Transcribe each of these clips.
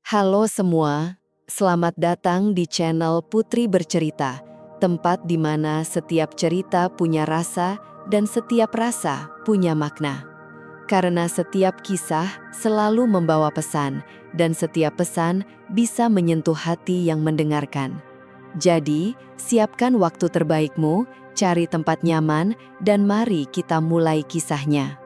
Halo semua, selamat datang di channel Putri Bercerita, tempat di mana setiap cerita punya rasa dan setiap rasa punya makna. Karena setiap kisah selalu membawa pesan, dan setiap pesan bisa menyentuh hati yang mendengarkan. Jadi, siapkan waktu terbaikmu, cari tempat nyaman, dan mari kita mulai kisahnya.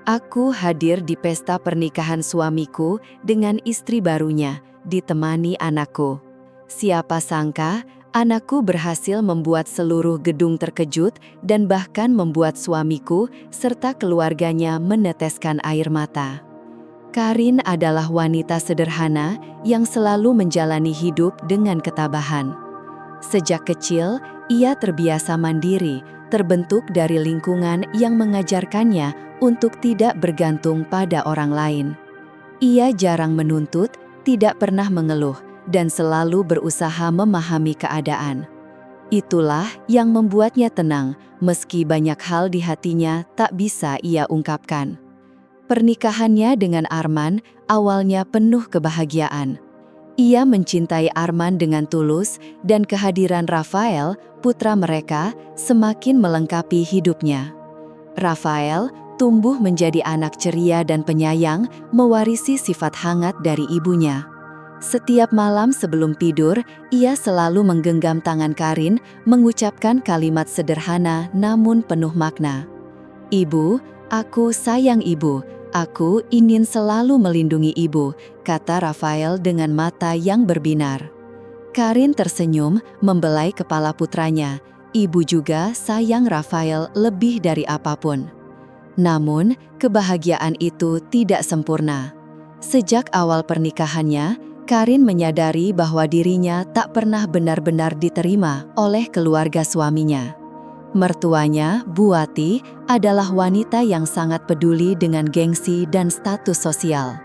Aku hadir di pesta pernikahan suamiku dengan istri barunya, ditemani anakku. Siapa sangka, anakku berhasil membuat seluruh gedung terkejut dan bahkan membuat suamiku serta keluarganya meneteskan air mata. Karin adalah wanita sederhana yang selalu menjalani hidup dengan ketabahan. Sejak kecil, ia terbiasa mandiri, terbentuk dari lingkungan yang mengajarkannya untuk tidak bergantung pada orang lain. Ia jarang menuntut, tidak pernah mengeluh, dan selalu berusaha memahami keadaan. Itulah yang membuatnya tenang, meski banyak hal di hatinya tak bisa ia ungkapkan. Pernikahannya dengan Arman awalnya penuh kebahagiaan. Ia mencintai Arman dengan tulus, dan kehadiran Rafael, putra mereka, semakin melengkapi hidupnya. Rafael tumbuh menjadi anak ceria dan penyayang, mewarisi sifat hangat dari ibunya. Setiap malam sebelum tidur, ia selalu menggenggam tangan Karin, mengucapkan kalimat sederhana namun penuh makna. "Ibu, aku sayang ibu. Aku ingin selalu melindungi ibu," kata Rafael dengan mata yang berbinar. Karin tersenyum, membelai kepala putranya. Ibu juga sayang Rafael lebih dari apapun. Namun, kebahagiaan itu tidak sempurna. Sejak awal pernikahannya, Karin menyadari bahwa dirinya tak pernah benar-benar diterima oleh keluarga suaminya. Mertuanya, Buati, adalah wanita yang sangat peduli dengan gengsi dan status sosial.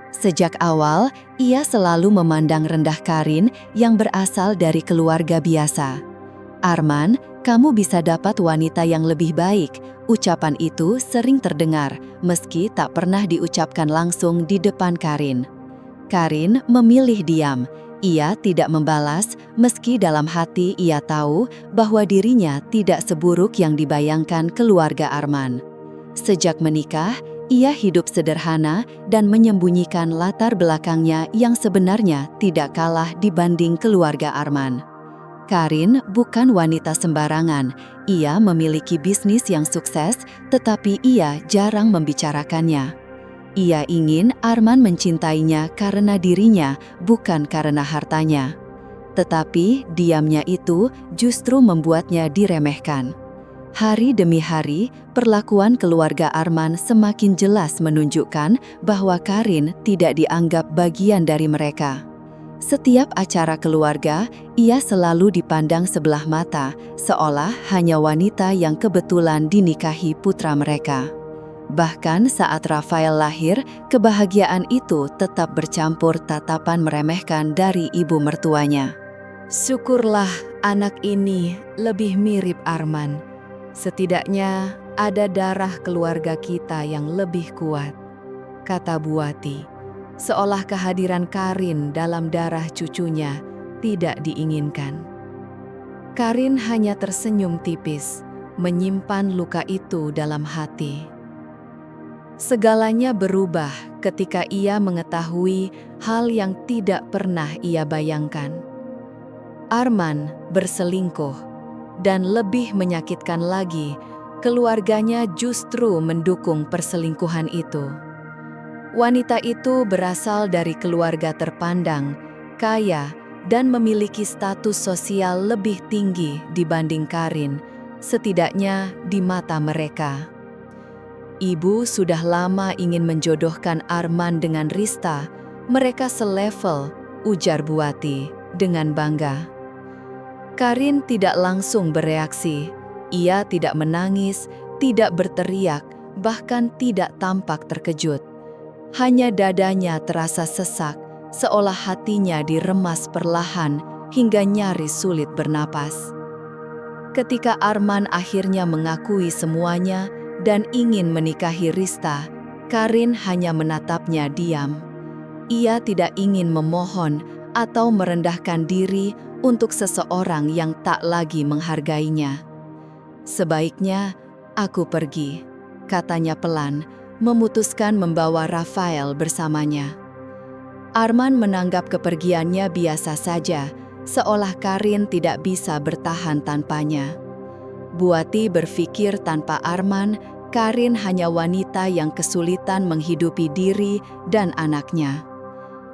Sejak awal, ia selalu memandang rendah Karin yang berasal dari keluarga biasa. "Arman, kamu bisa dapat wanita yang lebih baik." Ucapan itu sering terdengar, meski tak pernah diucapkan langsung di depan Karin. Karin memilih diam. Ia tidak membalas, meski dalam hati ia tahu bahwa dirinya tidak seburuk yang dibayangkan keluarga Arman. Sejak menikah, ia hidup sederhana dan menyembunyikan latar belakangnya yang sebenarnya tidak kalah dibanding keluarga Arman. Karin bukan wanita sembarangan. Ia memiliki bisnis yang sukses, tetapi ia jarang membicarakannya. Ia ingin Arman mencintainya karena dirinya, bukan karena hartanya. Tetapi diamnya itu justru membuatnya diremehkan. Hari demi hari, perlakuan keluarga Arman semakin jelas menunjukkan bahwa Karin tidak dianggap bagian dari mereka. Setiap acara keluarga, ia selalu dipandang sebelah mata, seolah hanya wanita yang kebetulan dinikahi putra mereka. Bahkan saat Rafael lahir, kebahagiaan itu tetap bercampur tatapan meremehkan dari ibu mertuanya. "Syukurlah anak ini lebih mirip Arman. Setidaknya ada darah keluarga kita yang lebih kuat," kata Buati, seolah kehadiran Karin dalam darah cucunya tidak diinginkan. Karin hanya tersenyum tipis, menyimpan luka itu dalam hati. Segalanya berubah ketika ia mengetahui hal yang tidak pernah ia bayangkan. Arman berselingkuh, dan lebih menyakitkan lagi, keluarganya justru mendukung perselingkuhan itu. Wanita itu berasal dari keluarga terpandang, kaya, dan memiliki status sosial lebih tinggi dibanding Karin, setidaknya di mata mereka. "Ibu sudah lama ingin menjodohkan Arman dengan Rista. Mereka selevel," ujar Buati dengan bangga. Karin tidak langsung bereaksi. Ia tidak menangis, tidak berteriak, bahkan tidak tampak terkejut. Hanya dadanya terasa sesak, seolah hatinya diremas perlahan hingga nyaris sulit bernapas. Ketika Arman akhirnya mengakui semuanya dan ingin menikahi Rista, Karin hanya menatapnya diam. Ia tidak ingin memohon atau merendahkan diri untuk seseorang yang tak lagi menghargainya. "Sebaiknya aku pergi," katanya pelan, memutuskan membawa Rafael bersamanya. Arman menanggap kepergiannya biasa saja, seolah Karin tidak bisa bertahan tanpanya. Buati berpikir tanpa Arman, Karin hanya wanita yang kesulitan menghidupi diri dan anaknya.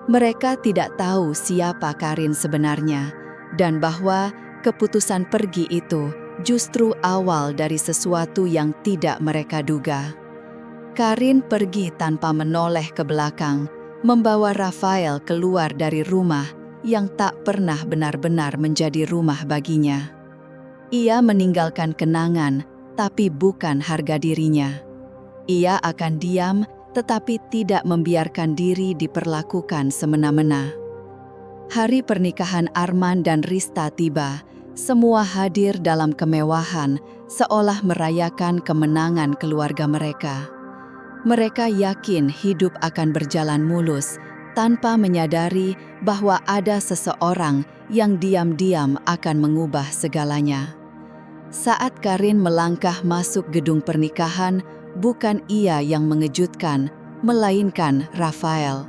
Mereka tidak tahu siapa Karin sebenarnya, dan bahwa keputusan pergi itu justru awal dari sesuatu yang tidak mereka duga. Karin pergi tanpa menoleh ke belakang, membawa Rafael keluar dari rumah yang tak pernah benar-benar menjadi rumah baginya. Ia meninggalkan kenangan, tapi bukan harga dirinya. Ia akan diam, tetapi tidak membiarkan diri diperlakukan semena-mena. Hari pernikahan Arman dan Rista tiba. Semua hadir dalam kemewahan, seolah merayakan kemenangan keluarga mereka. Mereka yakin hidup akan berjalan mulus, tanpa menyadari bahwa ada seseorang yang diam-diam akan mengubah segalanya. Saat Karin melangkah masuk gedung pernikahan, bukan ia yang mengejutkan, melainkan Rafael.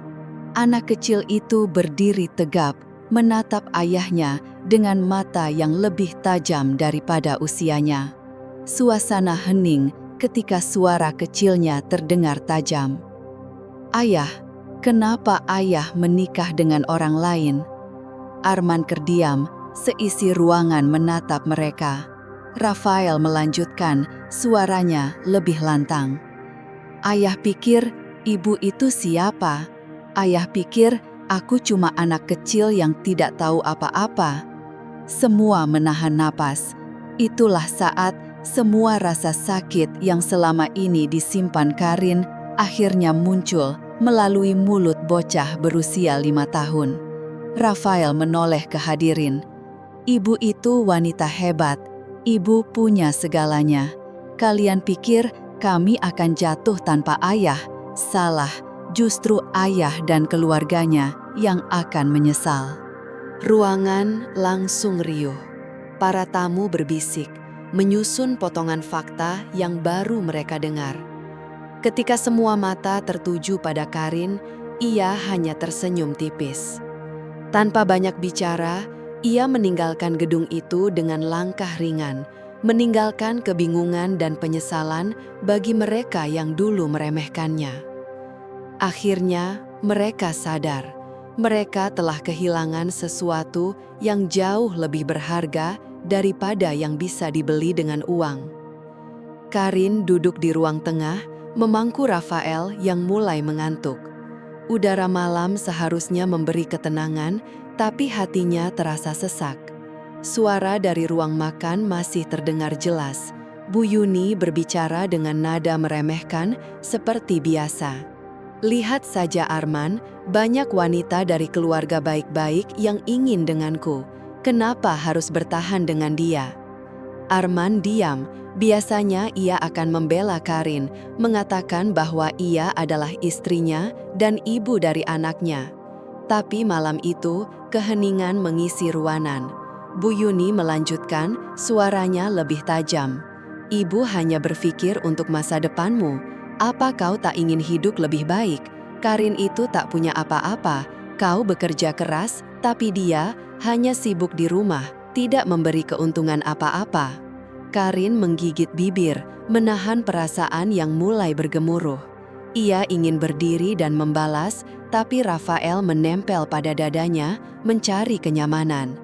Anak kecil itu berdiri tegap, menatap ayahnya dengan mata yang lebih tajam daripada usianya. Suasana hening ketika suara kecilnya terdengar tajam. "Ayah, kenapa ayah menikah dengan orang lain?" Arman terdiam, seisi ruangan menatap mereka. Rafael melanjutkan, suaranya lebih lantang. "Ayah pikir ibu itu siapa? Ayah pikir aku cuma anak kecil yang tidak tahu apa-apa." Semua menahan napas. Itulah saat semua rasa sakit yang selama ini disimpan Karin akhirnya muncul melalui mulut bocah berusia 5 tahun. Rafael menoleh ke hadirin. "Ibu itu wanita hebat. Ibu punya segalanya. Kalian pikir kami akan jatuh tanpa ayah? Salah, justru ayah dan keluarganya yang akan menyesal." Ruangan langsung riuh. Para tamu berbisik, menyusun potongan fakta yang baru mereka dengar. Ketika semua mata tertuju pada Karin, ia hanya tersenyum tipis. Tanpa banyak bicara, ia meninggalkan gedung itu dengan langkah ringan, meninggalkan kebingungan dan penyesalan bagi mereka yang dulu meremehkannya. Akhirnya, mereka sadar. Mereka telah kehilangan sesuatu yang jauh lebih berharga daripada yang bisa dibeli dengan uang. Karin duduk di ruang tengah, memangku Rafael yang mulai mengantuk. Udara malam seharusnya memberi ketenangan, tapi hatinya terasa sesak. Suara dari ruang makan masih terdengar jelas. Bu Yuni berbicara dengan nada meremehkan seperti biasa. "Lihat saja Arman, banyak wanita dari keluarga baik-baik yang ingin denganku. Kenapa harus bertahan dengan dia?" Arman diam. Biasanya ia akan membela Karin, mengatakan bahwa ia adalah istrinya dan ibu dari anaknya. Tapi malam itu, keheningan mengisi ruangan. Bu Yuni melanjutkan, suaranya lebih tajam. "Ibu hanya berpikir untuk masa depanmu. Apa kau tak ingin hidup lebih baik? Karin itu tak punya apa-apa. Kau bekerja keras, tapi dia hanya sibuk di rumah, tidak memberi keuntungan apa-apa." Karin menggigit bibir, menahan perasaan yang mulai bergemuruh. Ia ingin berdiri dan membalas, tapi Rafael menempel pada dadanya, mencari kenyamanan.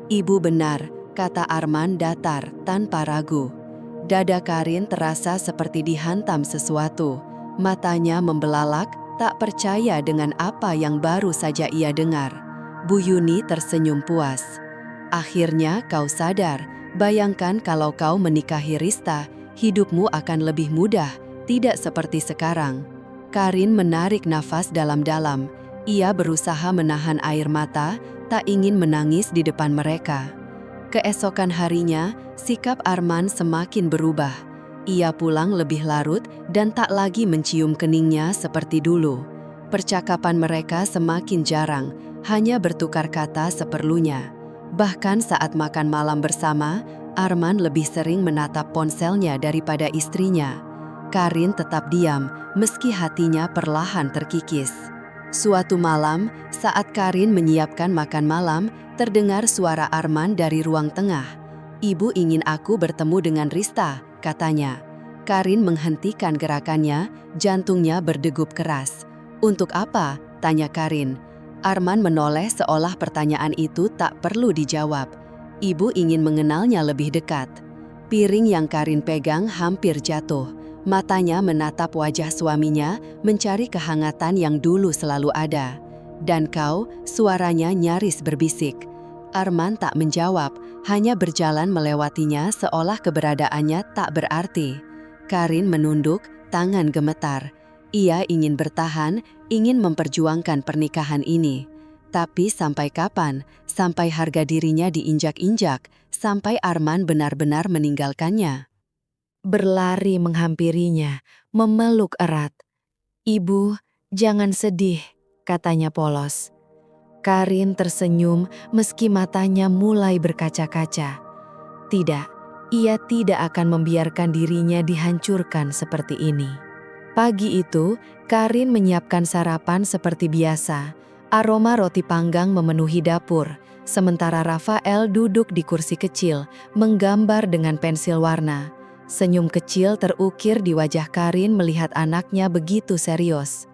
"Ibu benar," kata Arman datar, tanpa ragu. Dada Karin terasa seperti dihantam sesuatu. Matanya membelalak, tak percaya dengan apa yang baru saja ia dengar. Bu Yuni tersenyum puas. "Akhirnya kau sadar. Bayangkan kalau kau menikahi Rista, hidupmu akan lebih mudah, tidak seperti sekarang." Karin menarik nafas dalam-dalam. Ia berusaha menahan air mata, tak ingin menangis di depan mereka. Keesokan harinya, sikap Arman semakin berubah. Ia pulang lebih larut dan tak lagi mencium keningnya seperti dulu. Percakapan mereka semakin jarang, hanya bertukar kata seperlunya. Bahkan saat makan malam bersama, Arman lebih sering menatap ponselnya daripada istrinya. Karin tetap diam, meski hatinya perlahan terkikis. Suatu malam, saat Karin menyiapkan makan malam, terdengar suara Arman dari ruang tengah. "Ibu ingin aku bertemu dengan Rista," katanya. Karin menghentikan gerakannya, jantungnya berdegup keras. "Untuk apa?" tanya Karin. Arman menoleh seolah pertanyaan itu tak perlu dijawab. "Ibu ingin mengenalnya lebih dekat." Piring yang Karin pegang hampir jatuh. Matanya menatap wajah suaminya, mencari kehangatan yang dulu selalu ada. "Dan kau?" suaranya nyaris berbisik. Arman tak menjawab, hanya berjalan melewatinya seolah keberadaannya tak berarti. Karin menunduk, tangan gemetar. Ia ingin bertahan, ingin memperjuangkan pernikahan ini. Tapi sampai kapan? Sampai harga dirinya diinjak-injak, sampai Arman benar-benar meninggalkannya. Berlari menghampirinya, memeluk erat. "Ibu, jangan sedih," katanya polos. Karin tersenyum meski matanya mulai berkaca-kaca. Tidak, ia tidak akan membiarkan dirinya dihancurkan seperti ini. Pagi itu, Karin menyiapkan sarapan seperti biasa. Aroma roti panggang memenuhi dapur, sementara Rafael duduk di kursi kecil, menggambar dengan pensil warna. Senyum kecil terukir di wajah Karin melihat anaknya begitu serius.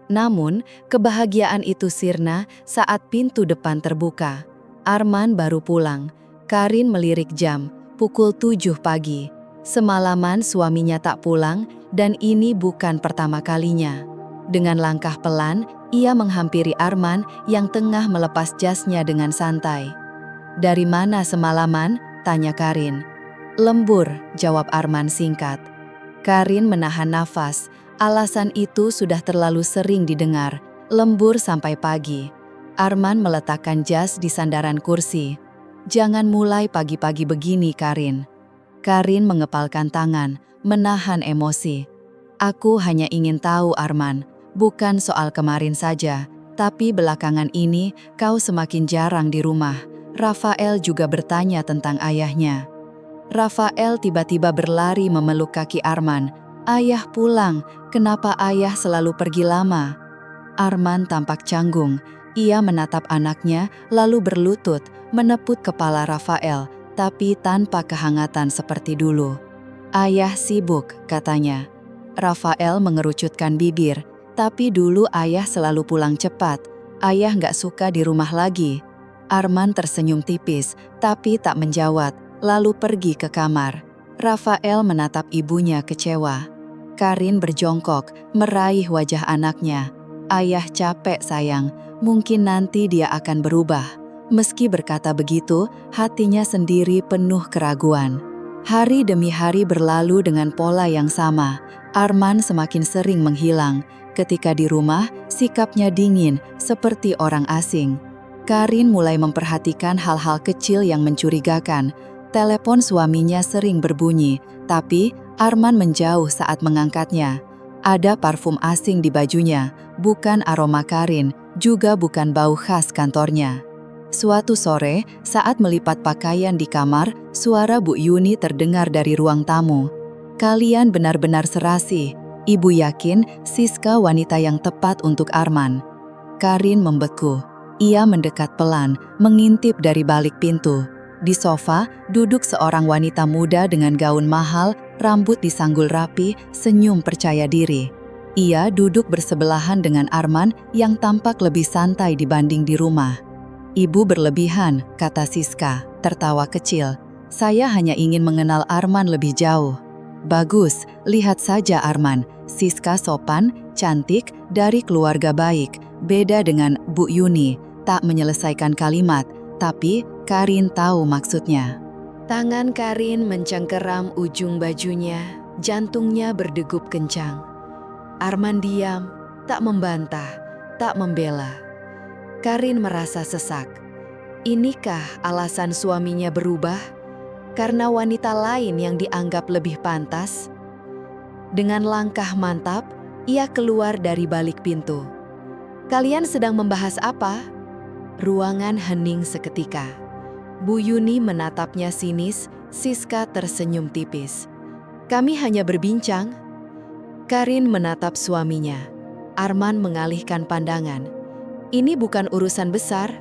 Namun, kebahagiaan itu sirna saat pintu depan terbuka. Arman baru pulang. Karin melirik jam, pukul 7 pagi. Semalaman suaminya tak pulang, dan ini bukan pertama kalinya. Dengan langkah pelan, ia menghampiri Arman yang tengah melepas jasnya dengan santai. "Dari mana semalaman?" tanya Karin. "Lembur," jawab Arman singkat. Karin menahan nafas. Alasan itu sudah terlalu sering didengar. Lembur sampai pagi. Arman meletakkan jas di sandaran kursi. "Jangan mulai pagi-pagi begini, Karin." Karin mengepalkan tangan, menahan emosi. "Aku hanya ingin tahu, Arman, bukan soal kemarin saja, tapi belakangan ini kau semakin jarang di rumah." Rafael juga bertanya tentang ayahnya. Rafael tiba-tiba berlari memeluk kaki Arman. "Ayah pulang, kenapa ayah selalu pergi lama?" Arman tampak canggung. Ia menatap anaknya, lalu berlutut, menepuk kepala Rafael, tapi tanpa kehangatan seperti dulu. "Ayah sibuk," katanya. Rafael mengerucutkan bibir. "Tapi dulu ayah selalu pulang cepat. Ayah nggak suka di rumah lagi." Arman tersenyum tipis, tapi tak menjawab, lalu pergi ke kamar. Rafael menatap ibunya kecewa. Karin berjongkok, meraih wajah anaknya. "Ayah capek, sayang. Mungkin nanti dia akan berubah." Meski berkata begitu, hatinya sendiri penuh keraguan. Hari demi hari berlalu dengan pola yang sama. Arman semakin sering menghilang. Ketika di rumah, sikapnya dingin, seperti orang asing. Karin mulai memperhatikan hal-hal kecil yang mencurigakan. Telepon suaminya sering berbunyi, tapi Arman menjauh saat mengangkatnya. Ada parfum asing di bajunya, bukan aroma Karin, juga bukan bau khas kantornya. Suatu sore, saat melipat pakaian di kamar, suara Bu Yuni terdengar dari ruang tamu. "Kalian benar-benar serasi. Ibu yakin Siska wanita yang tepat untuk Arman." Karin membeku. Ia mendekat pelan, mengintip dari balik pintu. Di sofa, duduk seorang wanita muda dengan gaun mahal, rambut disanggul rapi, senyum percaya diri. Ia duduk bersebelahan dengan Arman yang tampak lebih santai dibanding di rumah. "Ibu berlebihan," kata Siska, tertawa kecil. "Saya hanya ingin mengenal Arman lebih jauh." "Bagus, lihat saja Arman." Siska sopan, cantik, dari keluarga baik. Beda dengan Bu Yuni, tak menyelesaikan kalimat, tapi Karin tahu maksudnya. Tangan Karin mencengkeram ujung bajunya, jantungnya berdegup kencang. Arman diam, tak membantah, tak membela. Karin merasa sesak. Inikah alasan suaminya berubah? Karena wanita lain yang dianggap lebih pantas? Dengan langkah mantap, ia keluar dari balik pintu. Kalian sedang membahas apa? Ruangan hening seketika. Bu Yuni menatapnya sinis, Siska tersenyum tipis. Kami hanya berbincang. Karin menatap suaminya. Arman mengalihkan pandangan. Ini bukan urusan besar.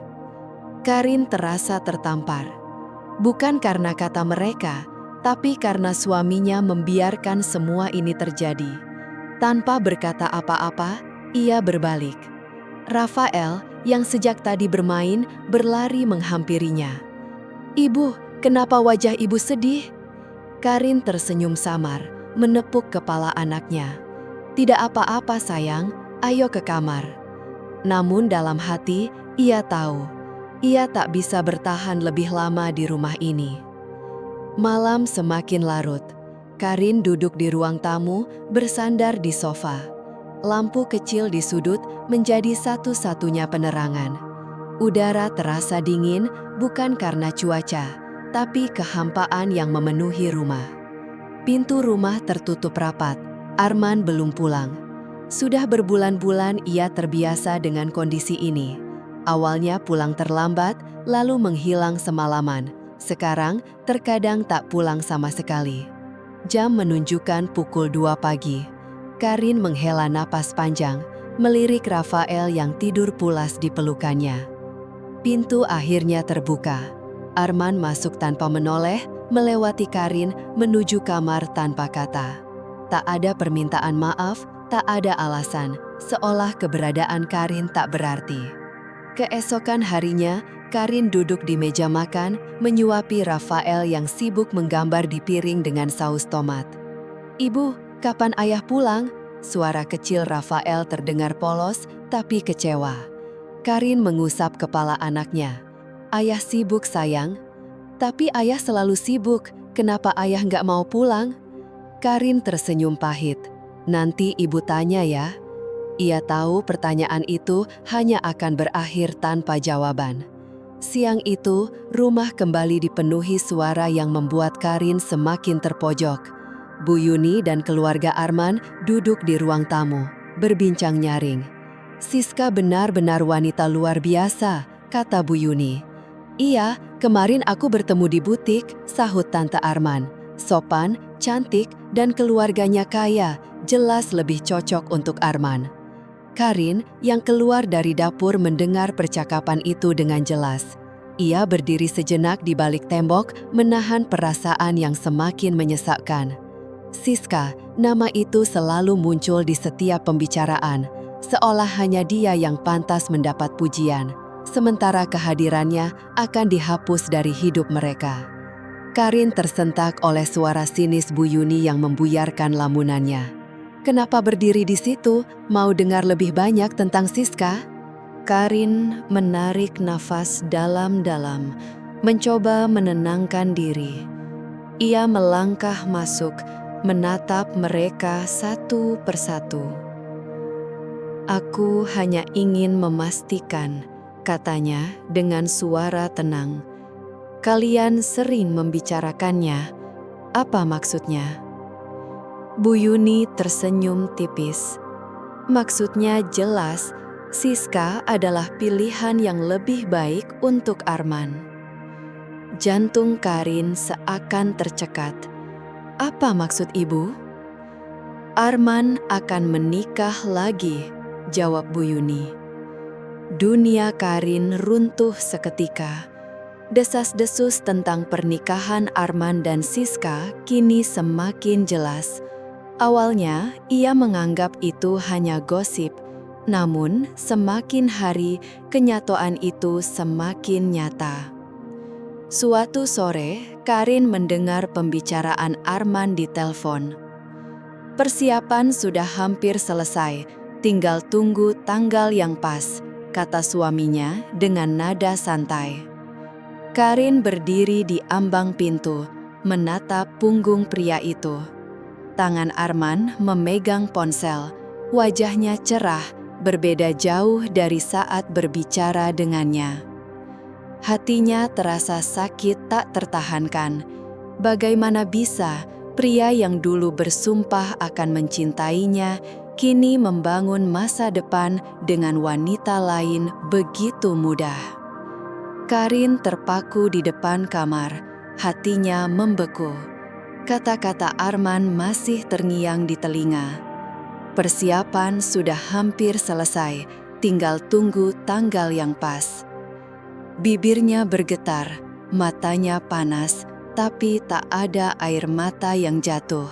Karin terasa tertampar. Bukan karena kata mereka, tapi karena suaminya membiarkan semua ini terjadi. Tanpa berkata apa-apa, ia berbalik. Rafael, yang sejak tadi bermain, berlari menghampirinya. Ibu, kenapa wajah ibu sedih? Karin tersenyum samar, menepuk kepala anaknya. Tidak apa-apa sayang, ayo ke kamar. Namun dalam hati, ia tahu, ia tak bisa bertahan lebih lama di rumah ini. Malam semakin larut. Karin duduk di ruang tamu, bersandar di sofa. Lampu kecil di sudut menjadi satu-satunya penerangan. Udara terasa dingin bukan karena cuaca, tapi kehampaan yang memenuhi rumah. Pintu rumah tertutup rapat. Arman belum pulang. Sudah berbulan-bulan ia terbiasa dengan kondisi ini. Awalnya pulang terlambat, lalu menghilang semalaman. Sekarang terkadang tak pulang sama sekali. Jam menunjukkan pukul 2 pagi. Karin menghela napas panjang, melirik Rafael yang tidur pulas di pelukannya. Pintu akhirnya terbuka. Arman masuk tanpa menoleh, melewati Karin menuju kamar tanpa kata. Tak ada permintaan maaf, tak ada alasan, seolah keberadaan Karin tak berarti. Keesokan harinya, Karin duduk di meja makan, menyuapi Rafael yang sibuk menggambar di piring dengan saus tomat. Ibu, kapan ayah pulang? Suara kecil Rafael terdengar polos, tapi kecewa. Karin mengusap kepala anaknya. Ayah sibuk sayang. Tapi ayah selalu sibuk, kenapa ayah nggak mau pulang? Karin tersenyum pahit. Nanti ibu tanya ya. Ia tahu pertanyaan itu hanya akan berakhir tanpa jawaban. Siang itu, rumah kembali dipenuhi suara yang membuat Karin semakin terpojok. Bu Yuni dan keluarga Arman duduk di ruang tamu, berbincang nyaring. Siska benar-benar wanita luar biasa, kata Bu Yuni. Iya, kemarin aku bertemu di butik, sahut Tante Arman. Sopan, cantik, dan keluarganya kaya, jelas lebih cocok untuk Arman. Karin, yang keluar dari dapur mendengar percakapan itu dengan jelas. Ia berdiri sejenak di balik tembok, menahan perasaan yang semakin menyesakkan. Siska, nama itu selalu muncul di setiap pembicaraan, seolah hanya dia yang pantas mendapat pujian, sementara kehadirannya akan dihapus dari hidup mereka. Karin tersentak oleh suara sinis Bu Yuni yang membuyarkan lamunannya. Kenapa berdiri di situ? Mau dengar lebih banyak tentang Siska? Karin menarik nafas dalam-dalam, mencoba menenangkan diri. Ia melangkah masuk, menatap mereka satu persatu. Aku hanya ingin memastikan, katanya dengan suara tenang. Kalian sering membicarakannya. Apa maksudnya? Bu Yuni tersenyum tipis. Maksudnya jelas, Siska adalah pilihan yang lebih baik untuk Arman. Jantung Karin seakan tercekat. Apa maksud ibu? Arman akan menikah lagi, jawab Bu Yuni. Dunia Karin runtuh seketika. Desas-desus tentang pernikahan Arman dan Siska kini semakin jelas. Awalnya, ia menganggap itu hanya gosip. Namun, semakin hari, kenyataan itu semakin nyata. Suatu sore, Karin mendengar pembicaraan Arman di telepon. Persiapan sudah hampir selesai, tinggal tunggu tanggal yang pas, kata suaminya dengan nada santai. Karin berdiri di ambang pintu, menatap punggung pria itu. Tangan Arman memegang ponsel, wajahnya cerah, berbeda jauh dari saat berbicara dengannya. Hatinya terasa sakit tak tertahankan. Bagaimana bisa pria yang dulu bersumpah akan mencintainya, kini membangun masa depan dengan wanita lain begitu mudah. Karin terpaku di depan kamar, hatinya membeku. Kata-kata Arman masih terngiang di telinga. Persiapan sudah hampir selesai, tinggal tunggu tanggal yang pas. Bibirnya bergetar, matanya panas, tapi tak ada air mata yang jatuh.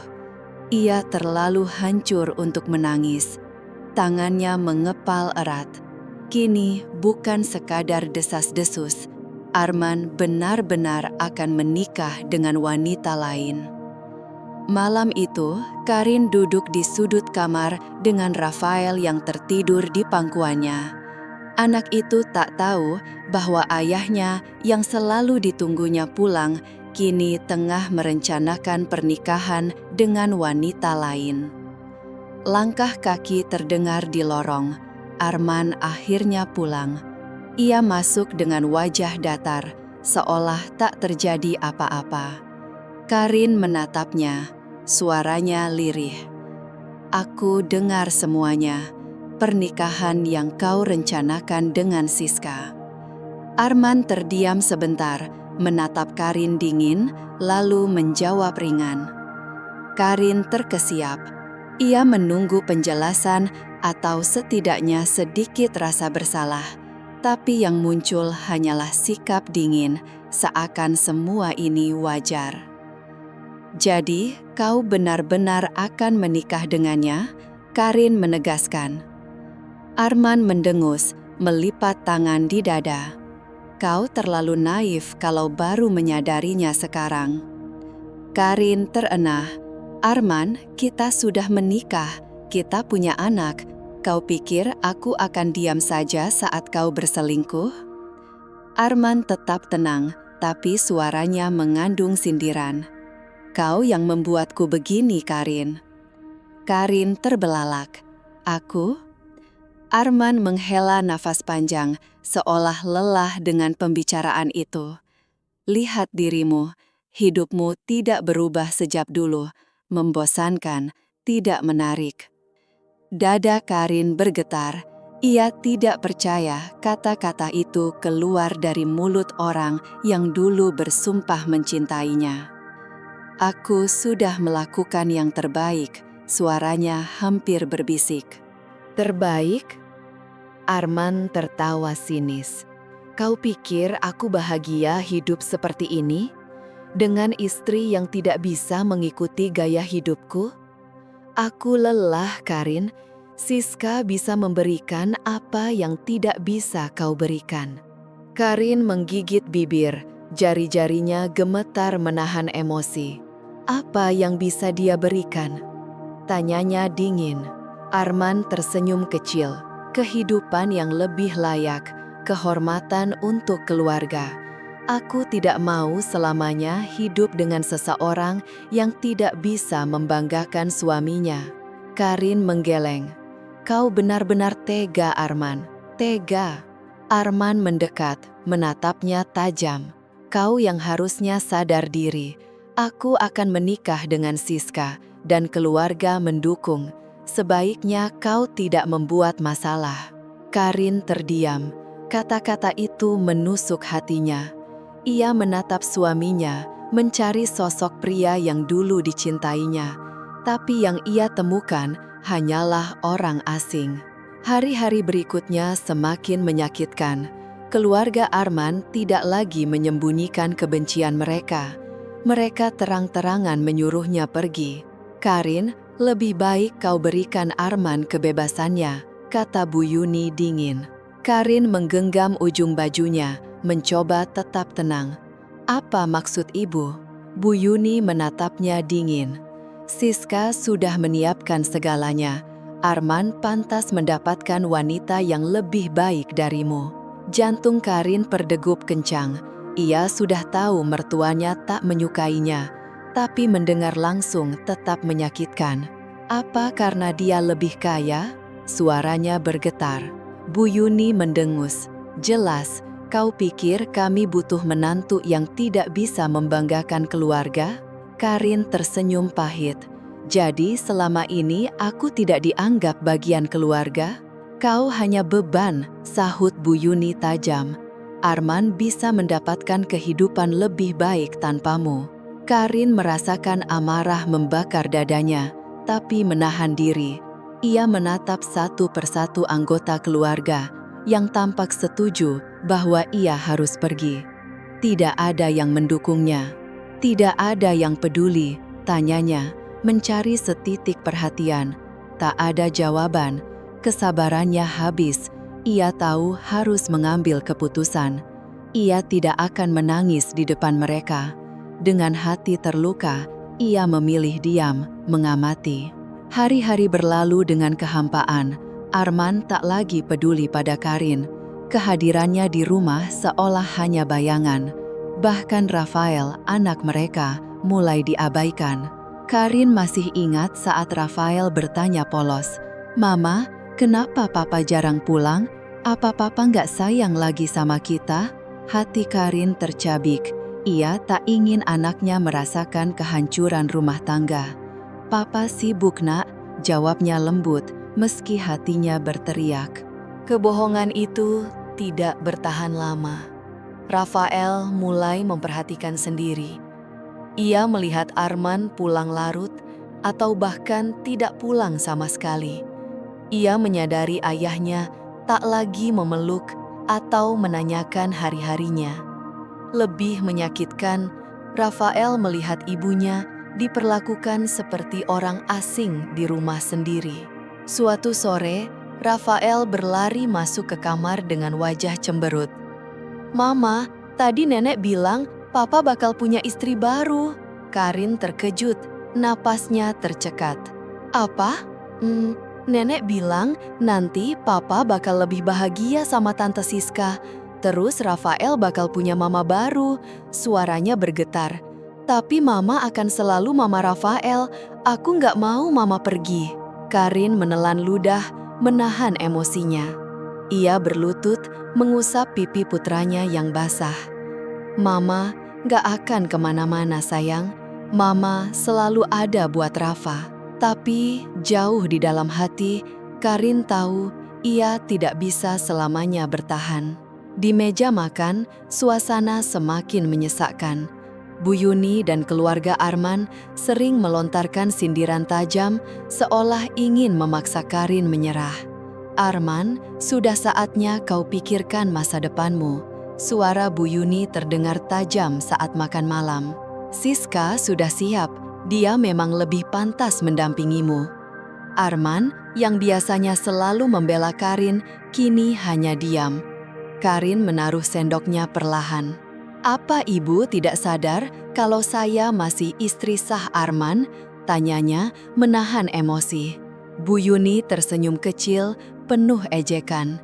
Ia terlalu hancur untuk menangis. Tangannya mengepal erat. Kini bukan sekadar desas-desus. Arman benar-benar akan menikah dengan wanita lain. Malam itu, Karin duduk di sudut kamar dengan Rafael yang tertidur di pangkuannya. Anak itu tak tahu bahwa ayahnya yang selalu ditunggunya pulang kini tengah merencanakan pernikahan dengan wanita lain. Langkah kaki terdengar di lorong. Arman akhirnya pulang. Ia masuk dengan wajah datar, seolah tak terjadi apa-apa. Karin menatapnya, suaranya lirih. "Aku dengar semuanya, pernikahan yang kau rencanakan dengan Siska." Arman terdiam sebentar, menatap Karin dingin, lalu menjawab ringan. Karin terkesiap. Ia menunggu penjelasan atau setidaknya sedikit rasa bersalah, tapi yang muncul hanyalah sikap dingin, seakan semua ini wajar. "Jadi, kau benar-benar akan menikah dengannya?" Karin menegaskan. Arman mendengus, melipat tangan di dada. "Kau terlalu naif kalau baru menyadarinya sekarang." Karin terenah. "Arman, kita sudah menikah, kita punya anak. Kau pikir aku akan diam saja saat kau berselingkuh?" Arman tetap tenang, tapi suaranya mengandung sindiran. "Kau yang membuatku begini, Karin." Karin terbelalak. "Aku?" Arman menghela nafas panjang, seolah lelah dengan pembicaraan itu. "Lihat dirimu, hidupmu tidak berubah sejak dulu. Membosankan, tidak menarik." Dada Karin bergetar. Ia tidak percaya kata-kata itu keluar dari mulut orang yang dulu bersumpah mencintainya. "Aku sudah melakukan yang terbaik," suaranya hampir berbisik. "Terbaik?" Arman tertawa sinis. "Kau pikir aku bahagia hidup seperti ini? Dengan istri yang tidak bisa mengikuti gaya hidupku? Aku lelah, Karin. Siska bisa memberikan apa yang tidak bisa kau berikan." Karin menggigit bibir, jari-jarinya gemetar menahan emosi. "Apa yang bisa dia berikan?" tanyanya dingin. Arman tersenyum kecil. "Kehidupan yang lebih layak, kehormatan untuk keluarga. Aku tidak mau selamanya hidup dengan seseorang yang tidak bisa membanggakan suaminya." Karin menggeleng. "Kau benar-benar tega, Arman. Tega." Arman mendekat, menatapnya tajam. "Kau yang harusnya sadar diri. Aku akan menikah dengan Siska dan keluarga mendukung. Sebaiknya kau tidak membuat masalah." Karin terdiam. Kata-kata itu menusuk hatinya. Ia menatap suaminya, mencari sosok pria yang dulu dicintainya. Tapi yang ia temukan hanyalah orang asing. Hari-hari berikutnya semakin menyakitkan. Keluarga Arman tidak lagi menyembunyikan kebencian mereka. Mereka terang-terangan menyuruhnya pergi. "Karin, lebih baik kau berikan Arman kebebasannya," kata Bu Yuni dingin. Karin menggenggam ujung bajunya, mencoba tetap tenang. "Apa maksud ibu?" Bu Yuni menatapnya dingin. "Siska sudah menyiapkan segalanya. Arman pantas mendapatkan wanita yang lebih baik darimu." Jantung Karin berdegup kencang. Ia sudah tahu mertuanya tak menyukainya, tapi mendengar langsung tetap menyakitkan. "Apa karena dia lebih kaya?" Suaranya bergetar. Bu Yuni mendengus. "Jelas, kau pikir kami butuh menantu yang tidak bisa membanggakan keluarga?" Karin tersenyum pahit. Jadi selama ini aku tidak dianggap bagian keluarga? Kau hanya beban, sahut Bu Yuni tajam. Arman bisa mendapatkan kehidupan lebih baik tanpamu. Karin merasakan amarah membakar dadanya, tapi menahan diri. Ia menatap satu persatu anggota keluarga yang tampak setuju bahwa ia harus pergi. Tidak ada yang mendukungnya. Tidak ada yang peduli, tanyanya, mencari setitik perhatian. Tak ada jawaban. Kesabarannya habis. Ia tahu harus mengambil keputusan. Ia tidak akan menangis di depan mereka. Dengan hati terluka, ia memilih diam, mengamati. Hari-hari berlalu dengan kehampaan. Arman tak lagi peduli pada Karin. Kehadirannya di rumah seolah hanya bayangan. Bahkan Rafael, anak mereka, mulai diabaikan. Karin masih ingat saat Rafael bertanya polos, "Mama, kenapa papa jarang pulang? Apa papa nggak sayang lagi sama kita?" Hati Karin tercabik. Ia tak ingin anaknya merasakan kehancuran rumah tangga. "Papa sibuk, Nak," jawabnya lembut, meski hatinya berteriak. Kebohongan itu tidak bertahan lama. Rafael mulai memperhatikan sendiri. Ia melihat Arman pulang larut atau bahkan tidak pulang sama sekali. Ia menyadari ayahnya tak lagi memeluk atau menanyakan hari-harinya. Lebih menyakitkan, Rafael melihat ibunya diperlakukan seperti orang asing di rumah sendiri. Suatu sore, Rafael berlari masuk ke kamar dengan wajah cemberut. "Mama, tadi nenek bilang papa bakal punya istri baru." Karin terkejut, napasnya tercekat. "Apa? Nenek bilang nanti papa bakal lebih bahagia sama Tante Siska. Terus Rafael bakal punya mama baru." Suaranya bergetar. "Tapi mama akan selalu mama Rafael. Aku nggak mau mama pergi." Karin menelan ludah, menahan emosinya. Ia berlutut, mengusap pipi putranya yang basah. "Mama gak akan kemana-mana sayang. Mama selalu ada buat Rafa." Tapi jauh di dalam hati, Karin tahu ia tidak bisa selamanya bertahan. Di meja makan, suasana semakin menyesakkan. Bu Yuni dan keluarga Arman sering melontarkan sindiran tajam seolah ingin memaksa Karin menyerah. "Arman, sudah saatnya kau pikirkan masa depanmu." Suara Bu Yuni terdengar tajam saat makan malam. "Siska sudah siap, dia memang lebih pantas mendampingimu." Arman, yang biasanya selalu membela Karin, kini hanya diam. Karin menaruh sendoknya perlahan. "Apa ibu tidak sadar kalau saya masih istri sah Arman?" tanyanya, menahan emosi. Bu Yuni tersenyum kecil, penuh ejekan.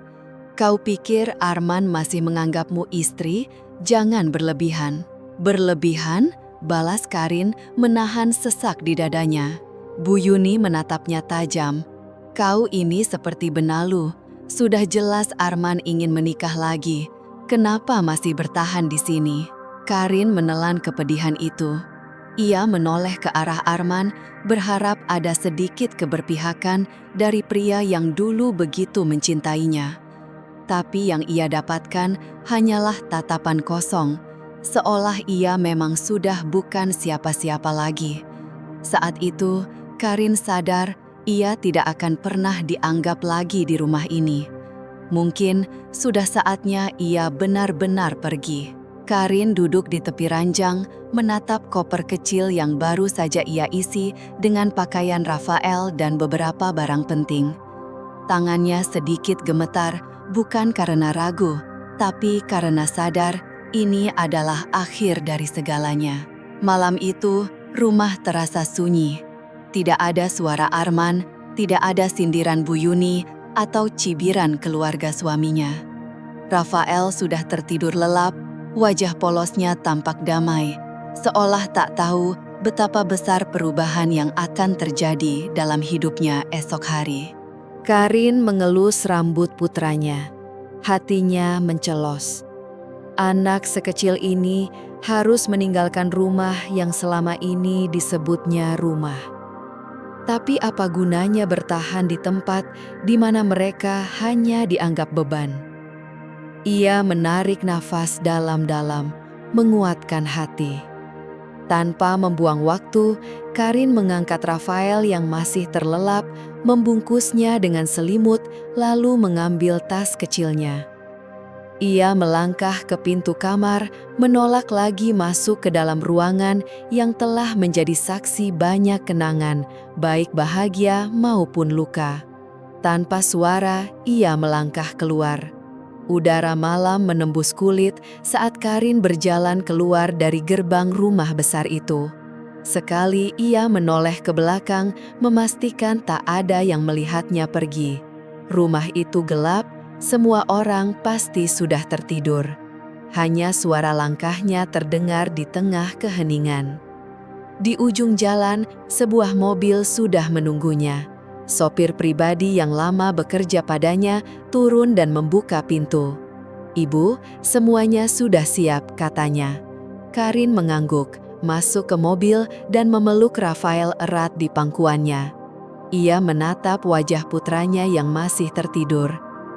"Kau pikir Arman masih menganggapmu istri? Jangan berlebihan." "Berlebihan?" balas Karin, menahan sesak di dadanya. Bu Yuni menatapnya tajam. "Kau ini seperti benalu. Sudah jelas Arman ingin menikah lagi. Kenapa masih bertahan di sini?" Karin menelan kepedihan itu. Ia menoleh ke arah Arman, berharap ada sedikit keberpihakan dari pria yang dulu begitu mencintainya. Tapi yang ia dapatkan hanyalah tatapan kosong, seolah ia memang sudah bukan siapa-siapa lagi. Saat itu, Karin sadar ia tidak akan pernah dianggap lagi di rumah ini. Mungkin sudah saatnya ia benar-benar pergi. Karin duduk di tepi ranjang, menatap koper kecil yang baru saja ia isi dengan pakaian Rafael dan beberapa barang penting. Tangannya sedikit gemetar, bukan karena ragu, tapi karena sadar ini adalah akhir dari segalanya. Malam itu, rumah terasa sunyi. Tidak ada suara Arman, tidak ada sindiran Bu Yuni, atau cibiran keluarga suaminya. Rafael sudah tertidur lelap, wajah polosnya tampak damai, seolah tak tahu betapa besar perubahan yang akan terjadi dalam hidupnya esok hari. Karin mengelus rambut putranya. Hatinya mencelos. Anak sekecil ini harus meninggalkan rumah yang selama ini disebutnya rumah. Tapi apa gunanya bertahan di tempat di mana mereka hanya dianggap beban? Ia menarik nafas dalam-dalam, menguatkan hati. Tanpa membuang waktu, Karin mengangkat Rafael yang masih terlelap, membungkusnya dengan selimut, lalu mengambil tas kecilnya. Ia melangkah ke pintu kamar, menolak lagi masuk ke dalam ruangan yang telah menjadi saksi banyak kenangan, baik bahagia maupun luka. Tanpa suara, ia melangkah keluar. Udara malam menembus kulit saat Karin berjalan keluar dari gerbang rumah besar itu. Sekali ia menoleh ke belakang, memastikan tak ada yang melihatnya pergi. Rumah itu gelap, semua orang pasti sudah tertidur. Hanya suara langkahnya terdengar di tengah keheningan. Di ujung jalan, sebuah mobil sudah menunggunya. Sopir pribadi yang lama bekerja padanya turun dan membuka pintu. "Ibu, semuanya sudah siap," katanya. Karin mengangguk, masuk ke mobil dan memeluk Rafael erat di pangkuannya. Ia menatap wajah putranya yang masih tertidur.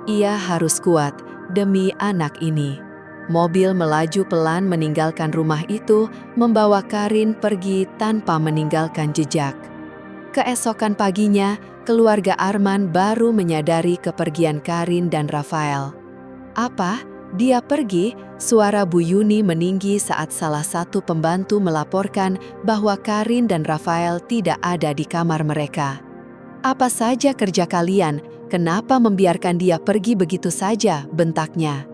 Ia harus kuat demi anak ini. Mobil melaju pelan meninggalkan rumah itu, membawa Karin pergi tanpa meninggalkan jejak. Keesokan paginya, keluarga Arman baru menyadari kepergian Karin dan Rafael. "Apa? Dia pergi?" Suara Bu Yuni meninggi saat salah satu pembantu melaporkan bahwa Karin dan Rafael tidak ada di kamar mereka. "Apa saja kerja kalian? Kenapa membiarkan dia pergi begitu saja?" bentaknya.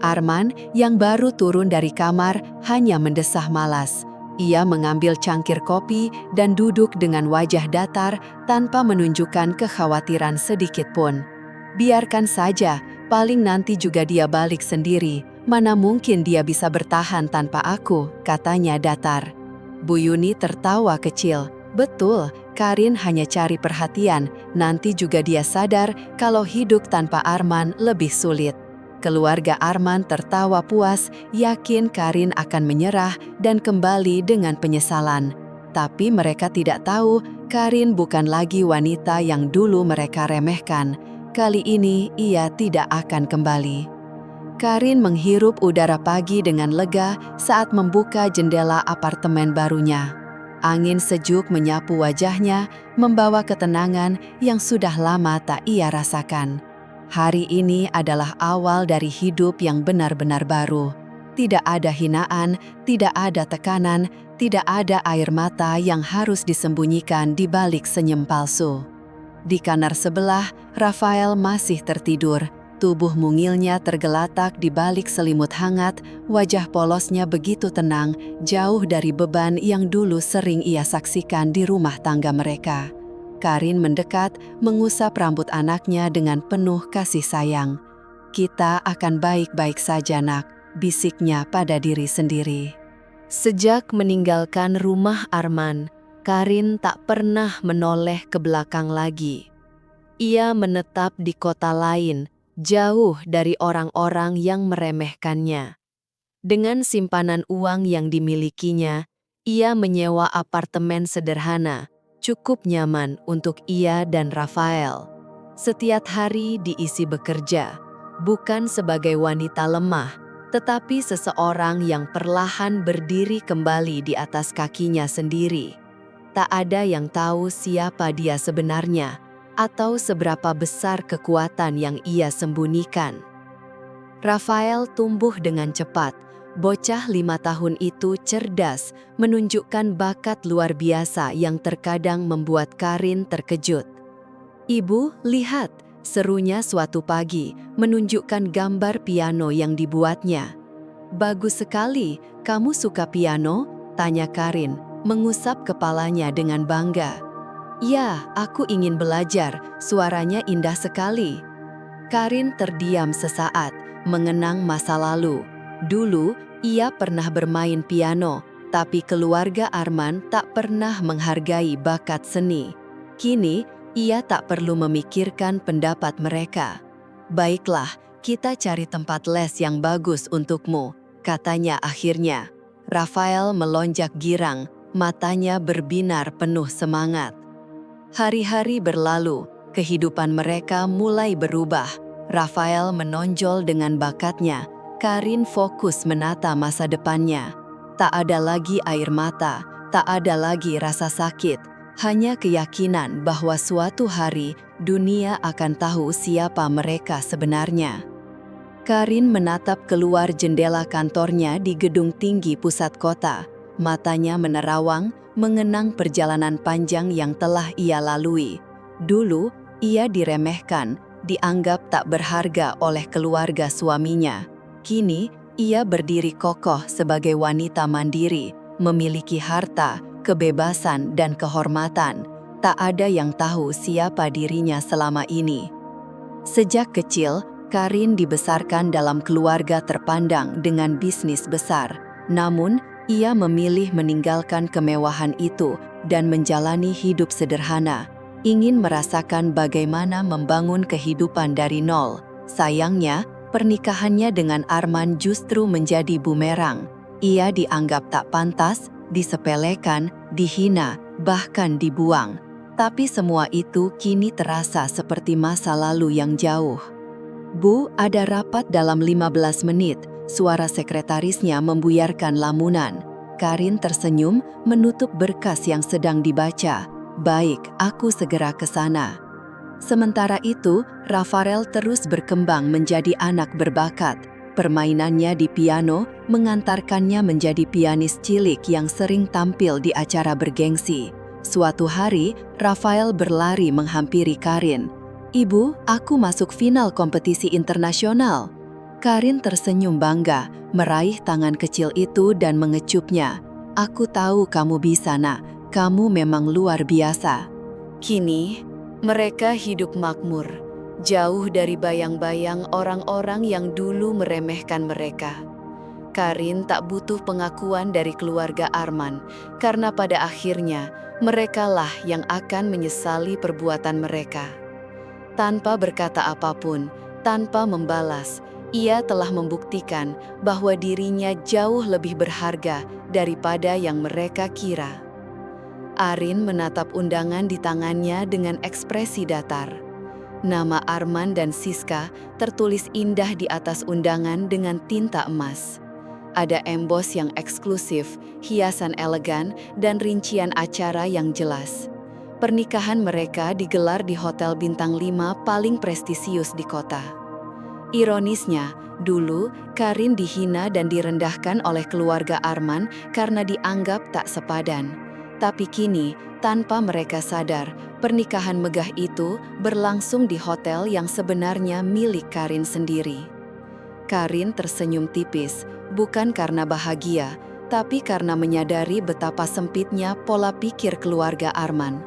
Arman, yang baru turun dari kamar, hanya mendesah malas. Ia mengambil cangkir kopi dan duduk dengan wajah datar tanpa menunjukkan kekhawatiran sedikit pun. "Biarkan saja, paling nanti juga dia balik sendiri. Mana mungkin dia bisa bertahan tanpa aku," katanya datar. Bu Yuni tertawa kecil. "Betul, Karin hanya cari perhatian, nanti juga dia sadar kalau hidup tanpa Arman lebih sulit." Keluarga Arman tertawa puas, yakin Karin akan menyerah dan kembali dengan penyesalan. Tapi mereka tidak tahu, Karin bukan lagi wanita yang dulu mereka remehkan. Kali ini ia tidak akan kembali. Karin menghirup udara pagi dengan lega saat membuka jendela apartemen barunya. Angin sejuk menyapu wajahnya, membawa ketenangan yang sudah lama tak ia rasakan. Hari ini adalah awal dari hidup yang benar-benar baru. Tidak ada hinaan, tidak ada tekanan, tidak ada air mata yang harus disembunyikan di balik senyum palsu. Di kamar sebelah, Rafael masih tertidur. Tubuh mungilnya tergeletak di balik selimut hangat, wajah polosnya begitu tenang, jauh dari beban yang dulu sering ia saksikan di rumah tangga mereka. Karin mendekat, mengusap rambut anaknya dengan penuh kasih sayang. "Kita akan baik-baik saja, Nak," bisiknya pada diri sendiri. Sejak meninggalkan rumah Arman, Karin tak pernah menoleh ke belakang lagi. Ia menetap di kota lain, jauh dari orang-orang yang meremehkannya. Dengan simpanan uang yang dimilikinya, ia menyewa apartemen sederhana, cukup nyaman untuk ia dan Rafael. Setiap hari diisi bekerja, bukan sebagai wanita lemah, tetapi seseorang yang perlahan berdiri kembali di atas kakinya sendiri. Tak ada yang tahu siapa dia sebenarnya, atau seberapa besar kekuatan yang ia sembunyikan. Rafael tumbuh dengan cepat. Bocah 5 tahun itu cerdas, menunjukkan bakat luar biasa yang terkadang membuat Karin terkejut. "Ibu, lihat," serunya suatu pagi, menunjukkan gambar piano yang dibuatnya. "Bagus sekali, kamu suka piano?" tanya Karin, mengusap kepalanya dengan bangga. "Ya, aku ingin belajar, suaranya indah sekali." Karin terdiam sesaat, mengenang masa lalu. Dulu, ia pernah bermain piano, tapi keluarga Arman tak pernah menghargai bakat seni. Kini, ia tak perlu memikirkan pendapat mereka. "Baiklah, kita cari tempat les yang bagus untukmu," katanya akhirnya. Rafael melonjak girang, matanya berbinar penuh semangat. Hari-hari berlalu, kehidupan mereka mulai berubah. Rafael menonjol dengan bakatnya, Karin fokus menata masa depannya. Tak ada lagi air mata, tak ada lagi rasa sakit, hanya keyakinan bahwa suatu hari dunia akan tahu siapa mereka sebenarnya. Karin menatap keluar jendela kantornya di gedung tinggi pusat kota. Matanya menerawang, mengenang perjalanan panjang yang telah ia lalui. Dulu, ia diremehkan, dianggap tak berharga oleh keluarga suaminya. Kini, ia berdiri kokoh sebagai wanita mandiri, memiliki harta, kebebasan, dan kehormatan. Tak ada yang tahu siapa dirinya selama ini. Sejak kecil, Karin dibesarkan dalam keluarga terpandang dengan bisnis besar. Namun, ia memilih meninggalkan kemewahan itu dan menjalani hidup sederhana, ingin merasakan bagaimana membangun kehidupan dari nol. Sayangnya, pernikahannya dengan Arman justru menjadi bumerang. Ia dianggap tak pantas, disepelekan, dihina, bahkan dibuang. Tapi semua itu kini terasa seperti masa lalu yang jauh. "Bu, ada rapat dalam 15 menit," suara sekretarisnya membuyarkan lamunan. Karin tersenyum, menutup berkas yang sedang dibaca. "Baik, aku segera ke sana." Sementara itu, Rafael terus berkembang menjadi anak berbakat. Permainannya di piano mengantarkannya menjadi pianis cilik yang sering tampil di acara bergengsi. Suatu hari, Rafael berlari menghampiri Karin. "Ibu, aku masuk final kompetisi internasional." Karin tersenyum bangga, meraih tangan kecil itu dan mengecupnya. "Aku tahu kamu bisa, Nak. Kamu memang luar biasa." Kini, mereka hidup makmur, jauh dari bayang-bayang orang-orang yang dulu meremehkan mereka. Karin tak butuh pengakuan dari keluarga Arman, karena pada akhirnya merekalah yang akan menyesali perbuatan mereka. Tanpa berkata apapun, tanpa membalas, ia telah membuktikan bahwa dirinya jauh lebih berharga daripada yang mereka kira. Arin menatap undangan di tangannya dengan ekspresi datar. Nama Arman dan Siska tertulis indah di atas undangan dengan tinta emas. Ada embos yang eksklusif, hiasan elegan, dan rincian acara yang jelas. Pernikahan mereka digelar di hotel bintang 5 paling prestisius di kota. Ironisnya, dulu Karin dihina dan direndahkan oleh keluarga Arman karena dianggap tak sepadan. Tapi kini, tanpa mereka sadar, pernikahan megah itu berlangsung di hotel yang sebenarnya milik Karin sendiri. Karin tersenyum tipis, bukan karena bahagia, tapi karena menyadari betapa sempitnya pola pikir keluarga Arman.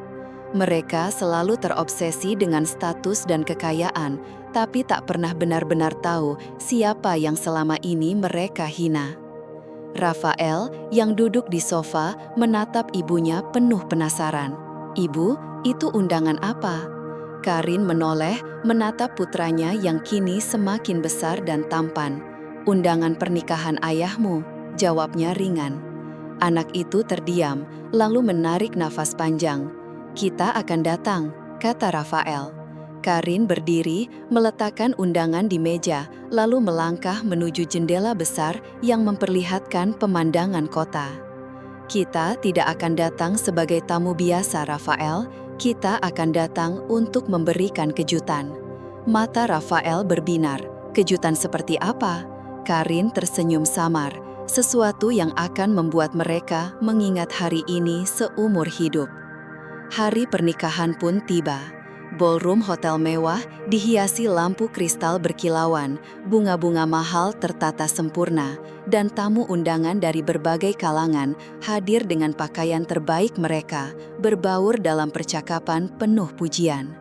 Mereka selalu terobsesi dengan status dan kekayaan, tapi tak pernah benar-benar tahu siapa yang selama ini mereka hina. Rafael, yang duduk di sofa, menatap ibunya penuh penasaran. "Ibu, itu undangan apa?" Karin menoleh, menatap putranya yang kini semakin besar dan tampan. "Undangan pernikahan ayahmu," jawabnya ringan. Anak itu terdiam, lalu menarik nafas panjang. "Kita akan datang," kata Rafael. Karin berdiri, meletakkan undangan di meja, lalu melangkah menuju jendela besar yang memperlihatkan pemandangan kota. "Kita tidak akan datang sebagai tamu biasa, Rafael. Kita akan datang untuk memberikan kejutan." Mata Rafael berbinar. "Kejutan seperti apa?" Karin tersenyum samar. "Sesuatu yang akan membuat mereka mengingat hari ini seumur hidup." Hari pernikahan pun tiba. Ballroom hotel mewah dihiasi lampu kristal berkilauan, bunga-bunga mahal tertata sempurna, dan tamu undangan dari berbagai kalangan hadir dengan pakaian terbaik mereka, berbaur dalam percakapan penuh pujian.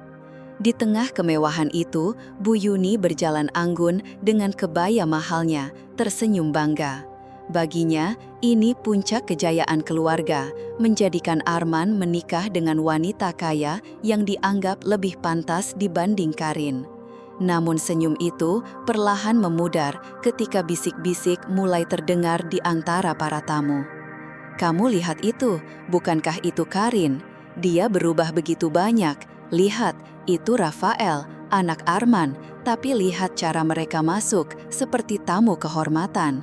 Di tengah kemewahan itu, Bu Yuni berjalan anggun dengan kebaya mahalnya, tersenyum bangga. Baginya, ini puncak kejayaan keluarga, menjadikan Arman menikah dengan wanita kaya yang dianggap lebih pantas dibanding Karin. Namun senyum itu perlahan memudar ketika bisik-bisik mulai terdengar di antara para tamu. "Kamu lihat itu, bukankah itu Karin?" Dia berubah begitu banyak. Lihat, itu Rafael, anak Arman, tapi lihat cara mereka masuk, seperti tamu kehormatan.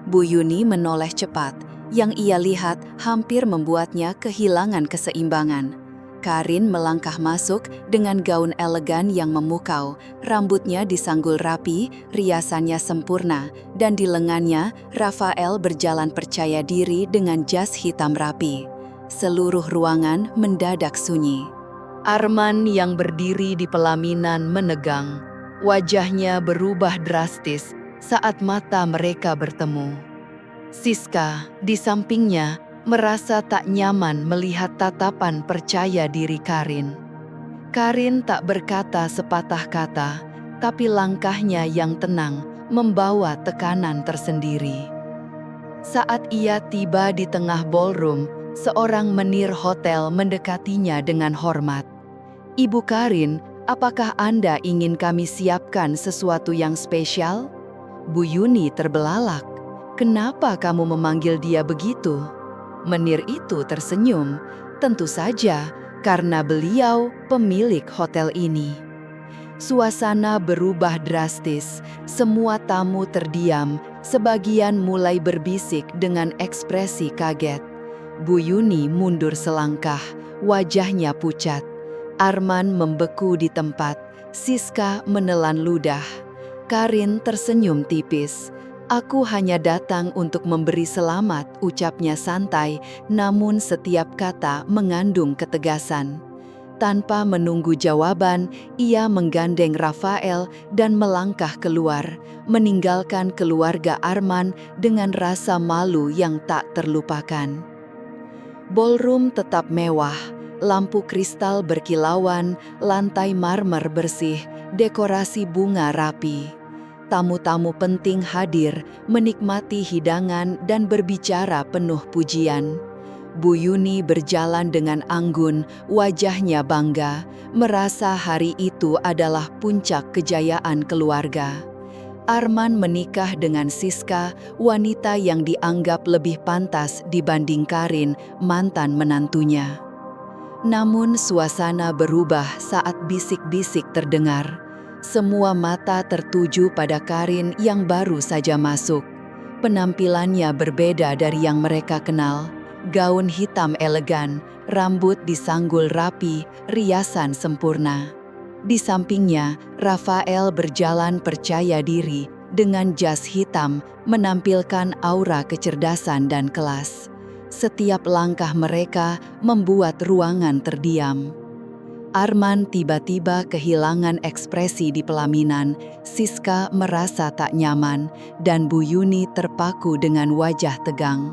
Bu Yuni menoleh cepat. Yang ia lihat hampir membuatnya kehilangan keseimbangan. Karin melangkah masuk dengan gaun elegan yang memukau, rambutnya disanggul rapi, riasannya sempurna, dan di lengannya Rafael berjalan percaya diri dengan jas hitam rapi. Seluruh ruangan mendadak sunyi. Arman yang berdiri di pelaminan menegang. Wajahnya berubah drastis saat mata mereka bertemu. Siska, di sampingnya, merasa tak nyaman melihat tatapan percaya diri Karin. Karin tak berkata sepatah kata, tapi langkahnya yang tenang membawa tekanan tersendiri. Saat ia tiba di tengah ballroom, seorang menir hotel mendekatinya dengan hormat. "Ibu Karin, apakah Anda ingin kami siapkan sesuatu yang spesial?" Bu Yuni terbelalak. "Kenapa kamu memanggil dia begitu?" Menir itu tersenyum. "Tentu saja, karena beliau pemilik hotel ini." Suasana berubah drastis. Semua tamu terdiam, sebagian mulai berbisik dengan ekspresi kaget. Bu Yuni mundur selangkah, wajahnya pucat. Arman membeku di tempat. Siska menelan ludah. Karin tersenyum tipis. "Aku hanya datang untuk memberi selamat," ucapnya santai, namun setiap kata mengandung ketegasan. Tanpa menunggu jawaban, ia menggandeng Rafael dan melangkah keluar, meninggalkan keluarga Arman dengan rasa malu yang tak terlupakan. Ballroom tetap mewah, lampu kristal berkilauan, lantai marmer bersih, dekorasi bunga rapi. Tamu-tamu penting hadir, menikmati hidangan dan berbicara penuh pujian. Bu Yuni berjalan dengan anggun, wajahnya bangga, merasa hari itu adalah puncak kejayaan keluarga. Arman menikah dengan Siska, wanita yang dianggap lebih pantas dibanding Karin, mantan menantunya. Namun suasana berubah saat bisik-bisik terdengar. Semua mata tertuju pada Karin yang baru saja masuk. Penampilannya berbeda dari yang mereka kenal. Gaun hitam elegan, rambut disanggul rapi, riasan sempurna. Di sampingnya, Rafael berjalan percaya diri dengan jas hitam, menampilkan aura kecerdasan dan kelas. Setiap langkah mereka membuat ruangan terdiam. Arman tiba-tiba kehilangan ekspresi di pelaminan. Siska merasa tak nyaman, dan Bu Yuni terpaku dengan wajah tegang.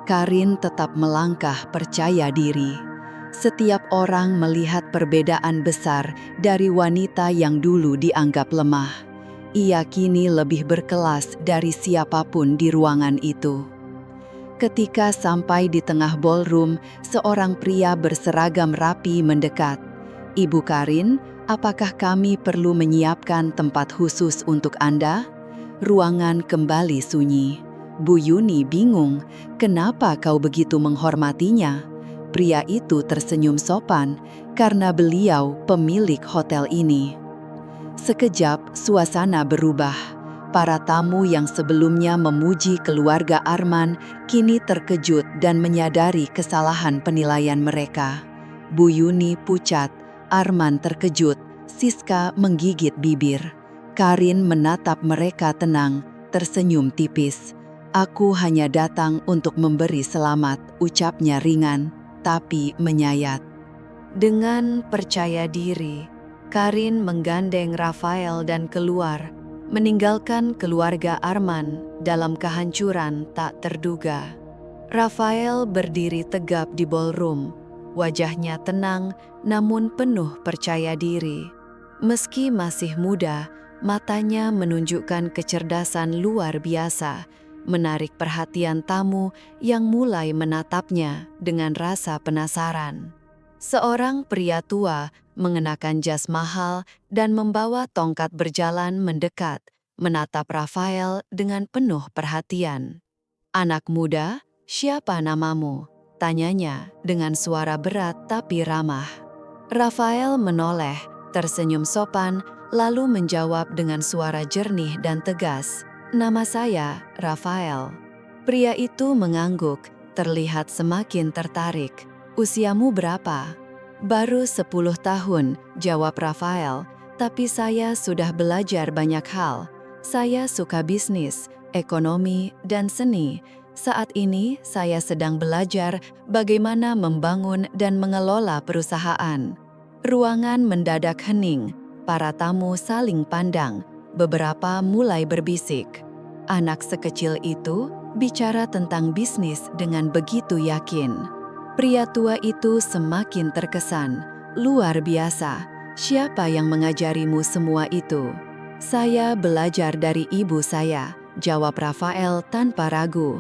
Karin tetap melangkah percaya diri. Setiap orang melihat perbedaan besar dari wanita yang dulu dianggap lemah. Ia kini lebih berkelas dari siapapun di ruangan itu. Ketika sampai di tengah ballroom, seorang pria berseragam rapi mendekat. "Ibu Karin, apakah kami perlu menyiapkan tempat khusus untuk Anda?" Ruangan kembali sunyi. Bu Yuni bingung, kenapa kau begitu menghormatinya? Pria itu tersenyum sopan, karena beliau pemilik hotel ini. Sekejap, suasana berubah. Para tamu yang sebelumnya memuji keluarga Arman kini terkejut dan menyadari kesalahan penilaian mereka. Bu Yuni pucat, Arman terkejut, Siska menggigit bibir. Karin menatap mereka tenang, tersenyum tipis. "Aku hanya datang untuk memberi selamat," ucapnya ringan, tapi menyayat. Dengan percaya diri, Karin menggandeng Rafael dan keluar, meninggalkan keluarga Arman dalam kehancuran tak terduga. Rafael berdiri tegap di ballroom, wajahnya tenang namun penuh percaya diri. Meski masih muda, matanya menunjukkan kecerdasan luar biasa, menarik perhatian tamu yang mulai menatapnya dengan rasa penasaran. Seorang pria tua mengenakan jas mahal dan membawa tongkat berjalan mendekat, menatap Rafael dengan penuh perhatian. "Anak muda, siapa namamu?" Tanyanya dengan suara berat tapi ramah. Rafael menoleh, tersenyum sopan, lalu menjawab dengan suara jernih dan tegas, "Nama saya Rafael." Pria itu mengangguk, terlihat semakin tertarik. "Usiamu berapa?" "Baru 10 tahun," jawab Rafael, "tapi saya sudah belajar banyak hal. Saya suka bisnis, ekonomi, dan seni. Saat ini saya sedang belajar bagaimana membangun dan mengelola perusahaan." Ruangan mendadak hening, para tamu saling pandang, beberapa mulai berbisik. Anak sekecil itu bicara tentang bisnis dengan begitu yakin. Pria tua itu semakin terkesan. "Luar biasa, siapa yang mengajarimu semua itu?" "Saya belajar dari ibu saya," jawab Rafael tanpa ragu.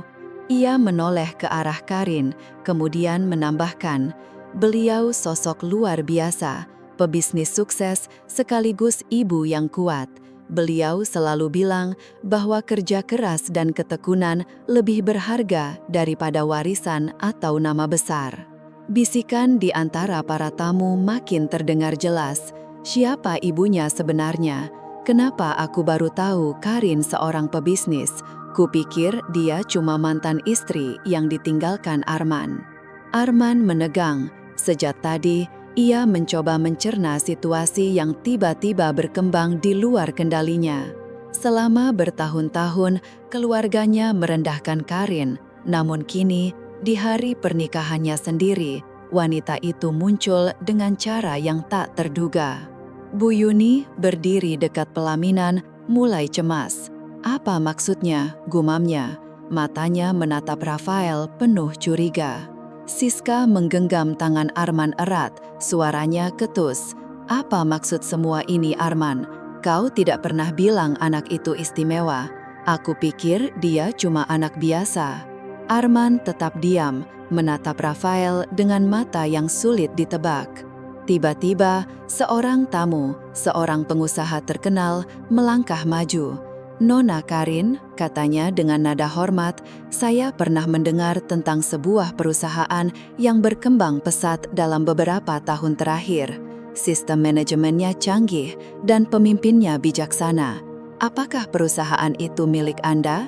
Ia menoleh ke arah Karin, kemudian menambahkan, "Beliau sosok luar biasa, pebisnis sukses sekaligus ibu yang kuat. Beliau selalu bilang bahwa kerja keras dan ketekunan lebih berharga daripada warisan atau nama besar." Bisikan di antara para tamu makin terdengar jelas. "Siapa ibunya sebenarnya? Kenapa aku baru tahu Karin seorang pebisnis? Kupikir dia cuma mantan istri yang ditinggalkan Arman." Arman menegang. Sejak tadi, ia mencoba mencerna situasi yang tiba-tiba berkembang di luar kendalinya. Selama bertahun-tahun, keluarganya merendahkan Karin, namun kini, di hari pernikahannya sendiri, wanita itu muncul dengan cara yang tak terduga. Bu Yuni berdiri dekat pelaminan, mulai cemas. "Apa maksudnya?" gumamnya. Matanya menatap Rafael penuh curiga. Siska menggenggam tangan Arman erat, suaranya ketus. "Apa maksud semua ini, Arman? Kau tidak pernah bilang anak itu istimewa. Aku pikir dia cuma anak biasa." Arman tetap diam, menatap Rafael dengan mata yang sulit ditebak. Tiba-tiba, seorang tamu, seorang pengusaha terkenal, melangkah maju. "Nona Karin," katanya dengan nada hormat, "saya pernah mendengar tentang sebuah perusahaan yang berkembang pesat dalam beberapa tahun terakhir. Sistem manajemennya canggih dan pemimpinnya bijaksana. Apakah perusahaan itu milik Anda?"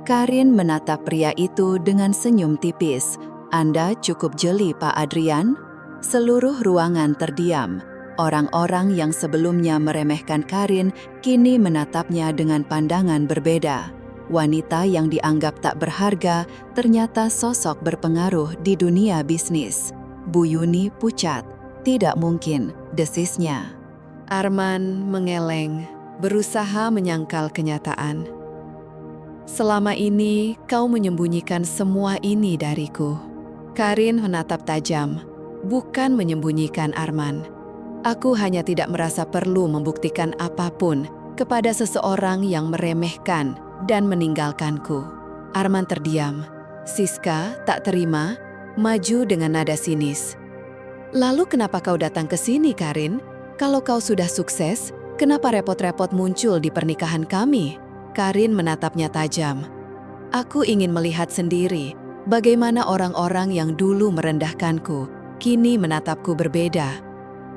Karin menatap pria itu dengan senyum tipis. "Anda cukup jeli, Pak Adrian." Seluruh ruangan terdiam. Orang-orang yang sebelumnya meremehkan Karin kini menatapnya dengan pandangan berbeda. Wanita yang dianggap tak berharga ternyata sosok berpengaruh di dunia bisnis. Bu Yuni pucat. "Tidak mungkin," desisnya. Arman mengeleng, berusaha menyangkal kenyataan. "Selama ini kau menyembunyikan semua ini dariku." Karin menatap tajam, "Bukan menyembunyikan, Arman. Aku hanya tidak merasa perlu membuktikan apapun kepada seseorang yang meremehkan dan meninggalkanku." Arman terdiam. Siska tak terima, maju dengan nada sinis. "Lalu kenapa kau datang ke sini, Karin? Kalau kau sudah sukses, kenapa repot-repot muncul di pernikahan kami?" Karin menatapnya tajam. "Aku ingin melihat sendiri bagaimana orang-orang yang dulu merendahkanku kini menatapku berbeda.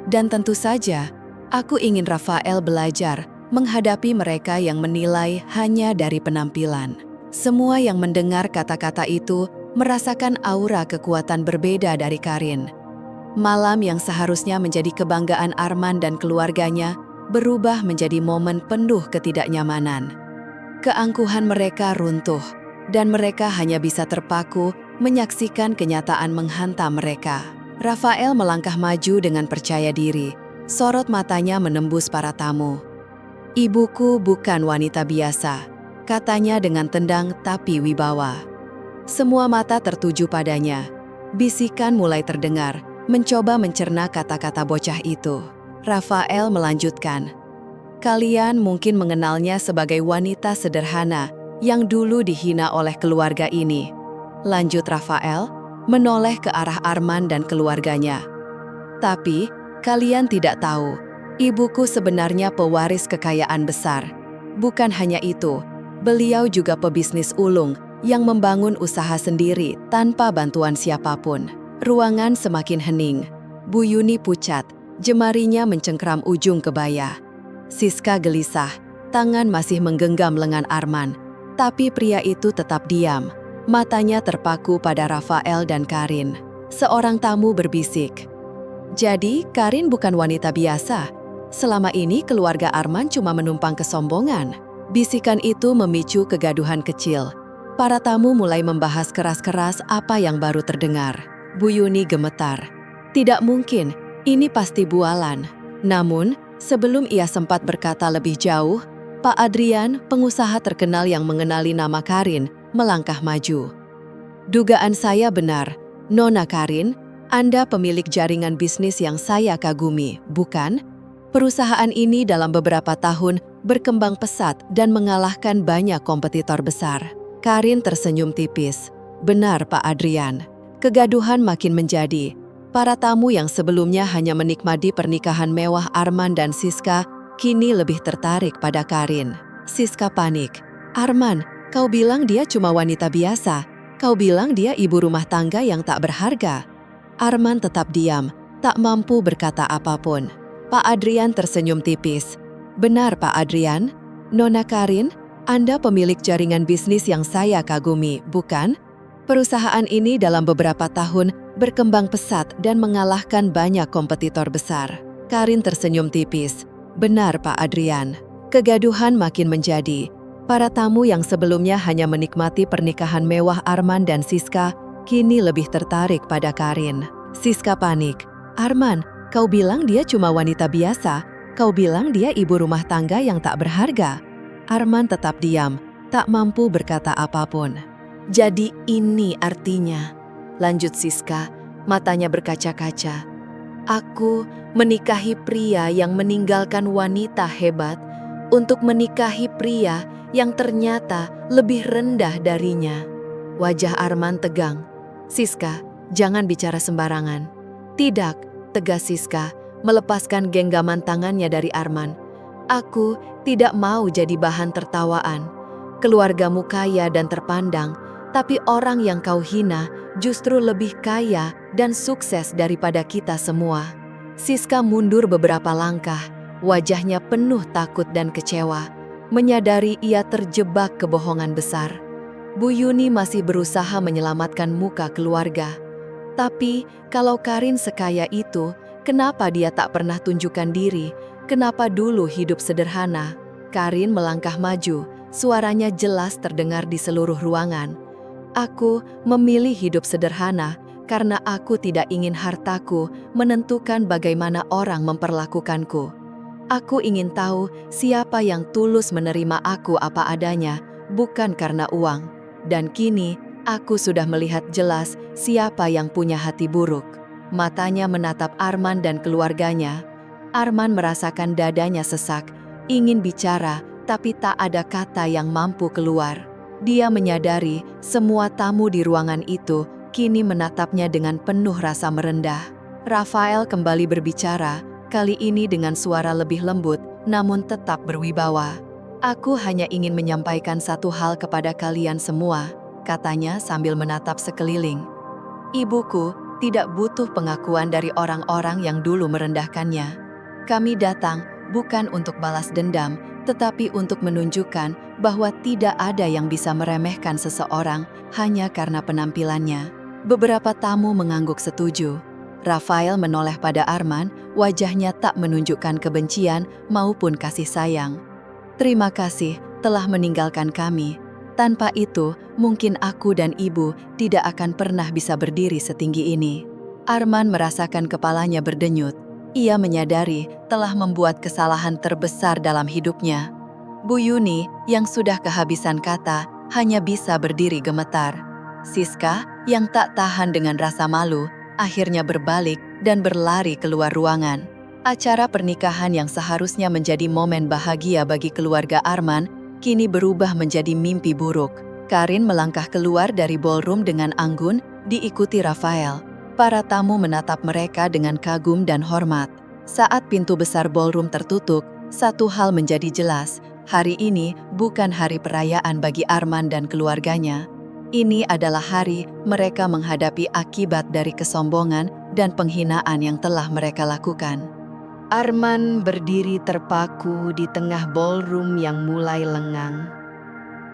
Dan tentu saja, aku ingin Rafael belajar menghadapi mereka yang menilai hanya dari penampilan." Semua yang mendengar kata-kata itu merasakan aura kekuatan berbeda dari Karin. Malam yang seharusnya menjadi kebanggaan Arman dan keluarganya berubah menjadi momen penuh ketidaknyamanan. Keangkuhan mereka runtuh, dan mereka hanya bisa terpaku menyaksikan kenyataan menghantam mereka. Rafael melangkah maju dengan percaya diri. Sorot matanya menembus para tamu. "Ibuku bukan wanita biasa," katanya dengan tendang tapi wibawa. Semua mata tertuju padanya. Bisikan mulai terdengar, mencoba mencerna kata-kata bocah itu. Rafael melanjutkan, "Kalian mungkin mengenalnya sebagai wanita sederhana yang dulu dihina oleh keluarga ini." Lanjut Rafael, menoleh ke arah Arman dan keluarganya. "Tapi, kalian tidak tahu, ibuku sebenarnya pewaris kekayaan besar. Bukan hanya itu, beliau juga pebisnis ulung yang membangun usaha sendiri tanpa bantuan siapapun. Ruangan semakin hening. Bu Yuni pucat, jemarinya mencengkram ujung kebaya. Siska gelisah, tangan masih menggenggam lengan Arman. Tapi pria itu tetap diam. Matanya terpaku pada Rafael dan Karin. Seorang tamu berbisik, "Jadi, Karin bukan wanita biasa. Selama ini keluarga Arman cuma menumpang kesombongan." Bisikan itu memicu kegaduhan kecil. Para tamu mulai membahas keras-keras apa yang baru terdengar. Bu Yuni gemetar. Tidak mungkin, ini pasti bualan. Namun, sebelum ia sempat berkata lebih jauh, Pak Adrian, pengusaha terkenal yang mengenali nama Karin, melangkah maju. "Dugaan saya benar, Nona Karin, Anda pemilik jaringan bisnis yang saya kagumi, bukan? Perusahaan ini dalam beberapa tahun berkembang pesat dan mengalahkan banyak kompetitor besar." Karin tersenyum tipis. "Benar, Pak Adrian." Kegaduhan makin menjadi. Para tamu yang sebelumnya hanya menikmati pernikahan mewah Arman dan Siska, kini lebih tertarik pada Karin. Siska panik. "Arman, kau bilang dia cuma wanita biasa. Kau bilang dia ibu rumah tangga yang tak berharga." Arman tetap diam, tak mampu berkata apapun. Pak Adrian tersenyum tipis. "Benar, Pak Adrian. Nona Karin, Anda pemilik jaringan bisnis yang saya kagumi, bukan? Perusahaan ini dalam beberapa tahun berkembang pesat dan mengalahkan banyak kompetitor besar." Karin tersenyum tipis. "Benar, Pak Adrian." Kegaduhan makin menjadi. Para tamu yang sebelumnya hanya menikmati pernikahan mewah Arman dan Siska, kini lebih tertarik pada Karin. Siska panik. "Arman, kau bilang dia cuma wanita biasa. Kau bilang dia ibu rumah tangga yang tak berharga." Arman tetap diam, tak mampu berkata apapun. "Jadi ini artinya," lanjut Siska, matanya berkaca-kaca. "Aku menikahi pria yang meninggalkan wanita hebat untuk menikahi pria yang ternyata lebih rendah darinya." Wajah Arman tegang. "Siska, jangan bicara sembarangan." "Tidak," tegas Siska, melepaskan genggaman tangannya dari Arman. "Aku tidak mau jadi bahan tertawaan. Keluargamu kaya dan terpandang, tapi orang yang kau hina justru lebih kaya dan sukses daripada kita semua." Siska mundur beberapa langkah, wajahnya penuh takut dan kecewa, menyadari ia terjebak kebohongan besar. Bu Yuni masih berusaha menyelamatkan muka keluarga. Tapi kalau Karin sekaya itu, kenapa dia tak pernah tunjukkan diri? Kenapa dulu hidup sederhana? Karin melangkah maju, suaranya jelas terdengar di seluruh ruangan. "Aku memilih hidup sederhana karena aku tidak ingin hartaku menentukan bagaimana orang memperlakukanku. Aku ingin tahu siapa yang tulus menerima aku apa adanya, bukan karena uang. Dan kini, aku sudah melihat jelas siapa yang punya hati buruk." Matanya menatap Arman dan keluarganya. Arman merasakan dadanya sesak, ingin bicara, tapi tak ada kata yang mampu keluar. Dia menyadari semua tamu di ruangan itu kini menatapnya dengan penuh rasa merendah. Rafael kembali berbicara, kali ini dengan suara lebih lembut, namun tetap berwibawa. "Aku hanya ingin menyampaikan satu hal kepada kalian semua," katanya sambil menatap sekeliling. "Ibuku tidak butuh pengakuan dari orang-orang yang dulu merendahkannya. Kami datang bukan untuk balas dendam, tetapi untuk menunjukkan bahwa tidak ada yang bisa meremehkan seseorang hanya karena penampilannya." Beberapa tamu mengangguk setuju. Rafael menoleh pada Arman, wajahnya tak menunjukkan kebencian maupun kasih sayang. "Terima kasih telah meninggalkan kami. Tanpa itu, mungkin aku dan ibu tidak akan pernah bisa berdiri setinggi ini." Arman merasakan kepalanya berdenyut. Ia menyadari telah membuat kesalahan terbesar dalam hidupnya. Bu Yuni, yang sudah kehabisan kata, hanya bisa berdiri gemetar. Siska, yang tak tahan dengan rasa malu, akhirnya berbalik dan berlari keluar ruangan. Acara pernikahan yang seharusnya menjadi momen bahagia bagi keluarga Arman, kini berubah menjadi mimpi buruk. Karin melangkah keluar dari ballroom dengan anggun, diikuti Rafael. Para tamu menatap mereka dengan kagum dan hormat. Saat pintu besar ballroom tertutup, satu hal menjadi jelas, hari ini bukan hari perayaan bagi Arman dan keluarganya. Ini adalah hari mereka menghadapi akibat dari kesombongan dan penghinaan yang telah mereka lakukan. Arman berdiri terpaku di tengah ballroom yang mulai lengang.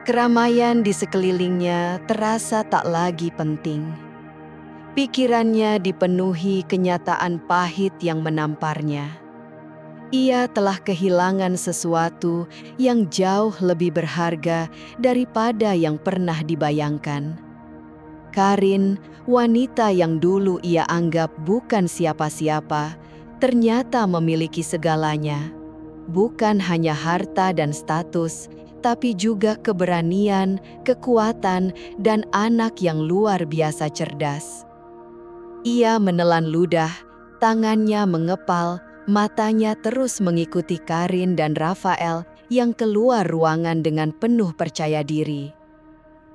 Keramaian di sekelilingnya terasa tak lagi penting. Pikirannya dipenuhi kenyataan pahit yang menamparnya. Ia telah kehilangan sesuatu yang jauh lebih berharga daripada yang pernah dibayangkan. Karin, wanita yang dulu ia anggap bukan siapa-siapa, ternyata memiliki segalanya. Bukan hanya harta dan status, tapi juga keberanian, kekuatan, dan anak yang luar biasa cerdas. Ia menelan ludah, tangannya mengepal, matanya terus mengikuti Karin dan Rafael yang keluar ruangan dengan penuh percaya diri.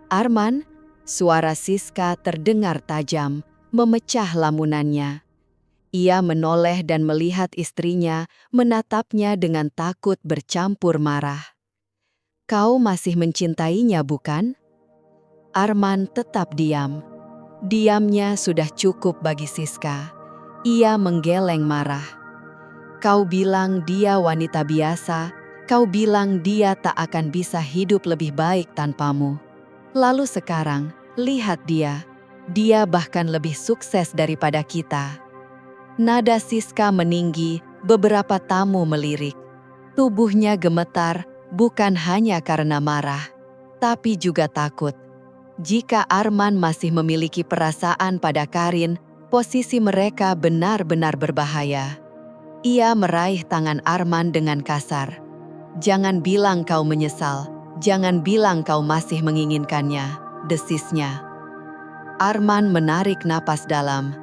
"Arman," suara Siska terdengar tajam, memecah lamunannya. Ia menoleh dan melihat istrinya menatapnya dengan takut bercampur marah. "Kau masih mencintainya, bukan?" Arman tetap diam. Diamnya sudah cukup bagi Siska. Ia menggeleng marah. "Kau bilang dia wanita biasa, kau bilang dia tak akan bisa hidup lebih baik tanpamu. Lalu sekarang, lihat dia. Dia bahkan lebih sukses daripada kita." Nada Siska meninggi, beberapa tamu melirik. Tubuhnya gemetar, bukan hanya karena marah, tapi juga takut. Jika Arman masih memiliki perasaan pada Karin, posisi mereka benar-benar berbahaya. Ia meraih tangan Arman dengan kasar. "Jangan bilang kau menyesal, jangan bilang kau masih menginginkannya," desisnya. Arman menarik napas dalam.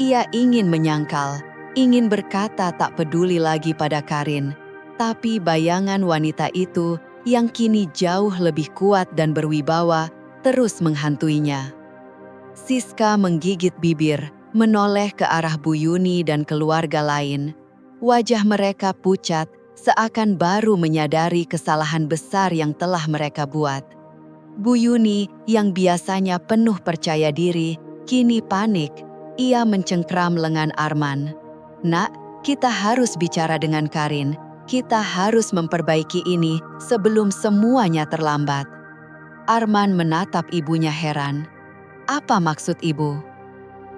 Ia ingin menyangkal, ingin berkata tak peduli lagi pada Karin, tapi bayangan wanita itu yang kini jauh lebih kuat dan berwibawa terus menghantuinya. Siska menggigit bibir, menoleh ke arah Bu Yuni dan keluarga lain. Wajah mereka pucat, seakan baru menyadari kesalahan besar yang telah mereka buat. Bu Yuni, yang biasanya penuh percaya diri, kini panik. Ia mencengkram lengan Arman. "Nak, kita harus bicara dengan Karin. Kita harus memperbaiki ini sebelum semuanya terlambat." Arman menatap ibunya heran. "Apa maksud ibu?"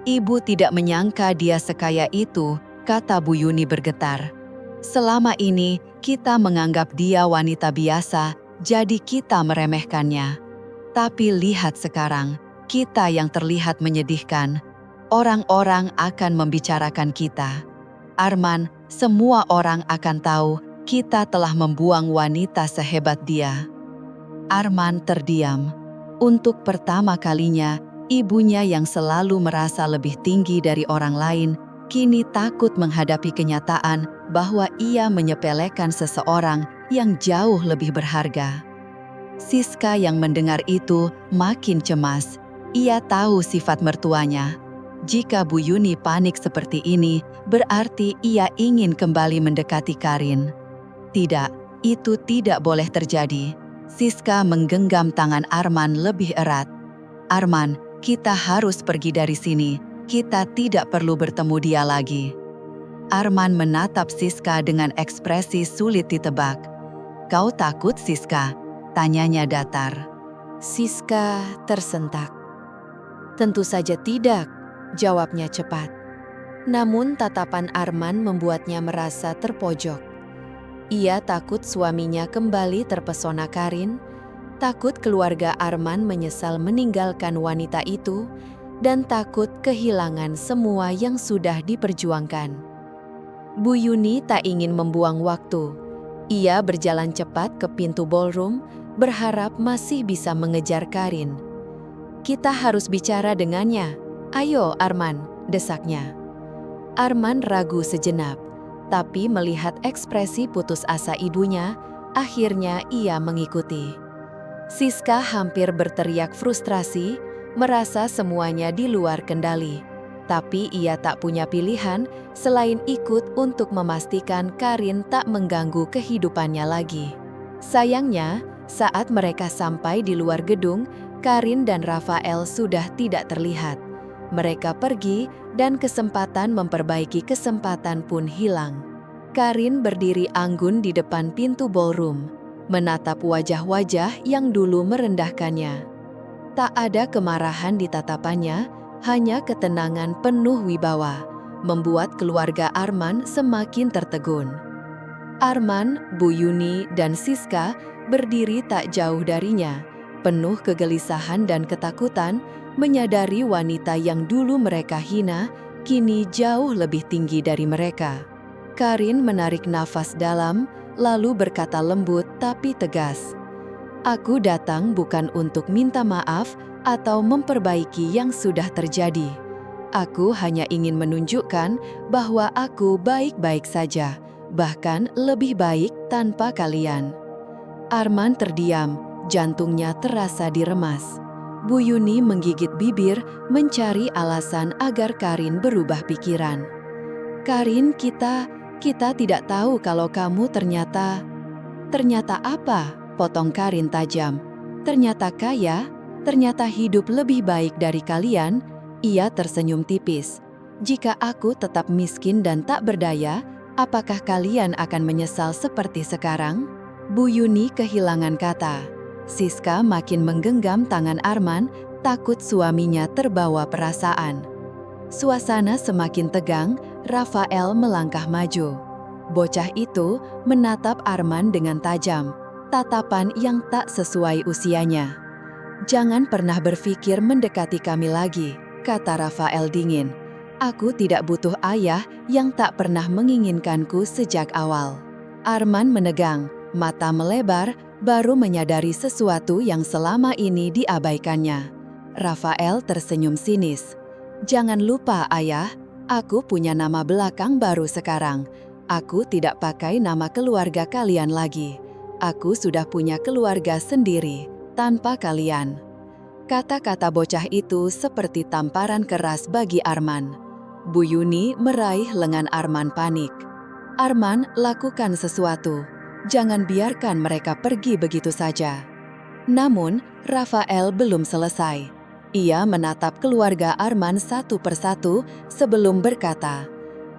"Ibu tidak menyangka dia sekaya itu," kata Bu Yuni bergetar. "Selama ini kita menganggap dia wanita biasa, jadi kita meremehkannya. Tapi lihat sekarang, kita yang terlihat menyedihkan. Orang-orang akan membicarakan kita. Arman, semua orang akan tahu kita telah membuang wanita sehebat dia." Arman terdiam. Untuk pertama kalinya, ibunya yang selalu merasa lebih tinggi dari orang lain, kini takut menghadapi kenyataan bahwa ia menyepelekan seseorang yang jauh lebih berharga. Siska yang mendengar itu makin cemas. Ia tahu sifat mertuanya. Jika Bu Yuni panik seperti ini, berarti ia ingin kembali mendekati Karin. Tidak, itu tidak boleh terjadi. Siska menggenggam tangan Arman lebih erat. "Arman, kita harus pergi dari sini. Kita tidak perlu bertemu dia lagi." Arman menatap Siska dengan ekspresi sulit ditebak. "Kau takut, Siska?" tanyanya datar. Siska tersentak. "Tentu saja tidak," jawabnya cepat. Namun tatapan Arman membuatnya merasa terpojok. Ia takut suaminya kembali terpesona Karin, takut keluarga Arman menyesal meninggalkan wanita itu, dan takut kehilangan semua yang sudah diperjuangkan. Bu Yuni tak ingin membuang waktu. Ia berjalan cepat ke pintu ballroom, berharap masih bisa mengejar Karin. "Kita harus bicara dengannya. Ayo, Arman," desaknya. Arman ragu sejenak, tapi melihat ekspresi putus asa ibunya, akhirnya ia mengikuti. Siska hampir berteriak frustrasi, merasa semuanya di luar kendali. Tapi ia tak punya pilihan selain ikut untuk memastikan Karin tak mengganggu kehidupannya lagi. Sayangnya, saat mereka sampai di luar gedung, Karin dan Rafael sudah tidak terlihat. Mereka pergi dan kesempatan memperbaiki kesempatan pun hilang. Karin berdiri anggun di depan pintu ballroom, menatap wajah-wajah yang dulu merendahkannya. Tak ada kemarahan di tatapannya, hanya ketenangan penuh wibawa, membuat keluarga Arman semakin tertegun. Arman, Bu Yuni, dan Siska berdiri tak jauh darinya, penuh kegelisahan dan ketakutan, menyadari wanita yang dulu mereka hina, kini jauh lebih tinggi dari mereka. Karin menarik nafas dalam, lalu berkata lembut tapi tegas, "Aku datang bukan untuk minta maaf atau memperbaiki yang sudah terjadi. Aku hanya ingin menunjukkan bahwa aku baik-baik saja, bahkan lebih baik tanpa kalian." Arman terdiam, jantungnya terasa diremas. Bu Yuni menggigit bibir, mencari alasan agar Karin berubah pikiran. "Karin, kita tidak tahu kalau kamu ternyata..." "Ternyata apa?" potong Karin tajam. "Ternyata kaya? Ternyata hidup lebih baik dari kalian?" Ia tersenyum tipis. "Jika aku tetap miskin dan tak berdaya, apakah kalian akan menyesal seperti sekarang?" Bu Yuni kehilangan kata. Siska makin menggenggam tangan Arman, takut suaminya terbawa perasaan. Suasana semakin tegang, Rafael melangkah maju. Bocah itu menatap Arman dengan tajam, tatapan yang tak sesuai usianya. "Jangan pernah berpikir mendekati kami lagi," kata Rafael dingin. "Aku tidak butuh ayah yang tak pernah menginginkanku sejak awal." Arman menegang, mata melebar, baru menyadari sesuatu yang selama ini diabaikannya. Rafael tersenyum sinis. "Jangan lupa ayah, aku punya nama belakang baru sekarang. Aku tidak pakai nama keluarga kalian lagi. Aku sudah punya keluarga sendiri, tanpa kalian." Kata-kata bocah itu seperti tamparan keras bagi Arman. Bu Yuni meraih lengan Arman panik. "Arman, lakukan sesuatu. Jangan biarkan mereka pergi begitu saja." Namun, Rafael belum selesai. Ia menatap keluarga Arman satu persatu sebelum berkata,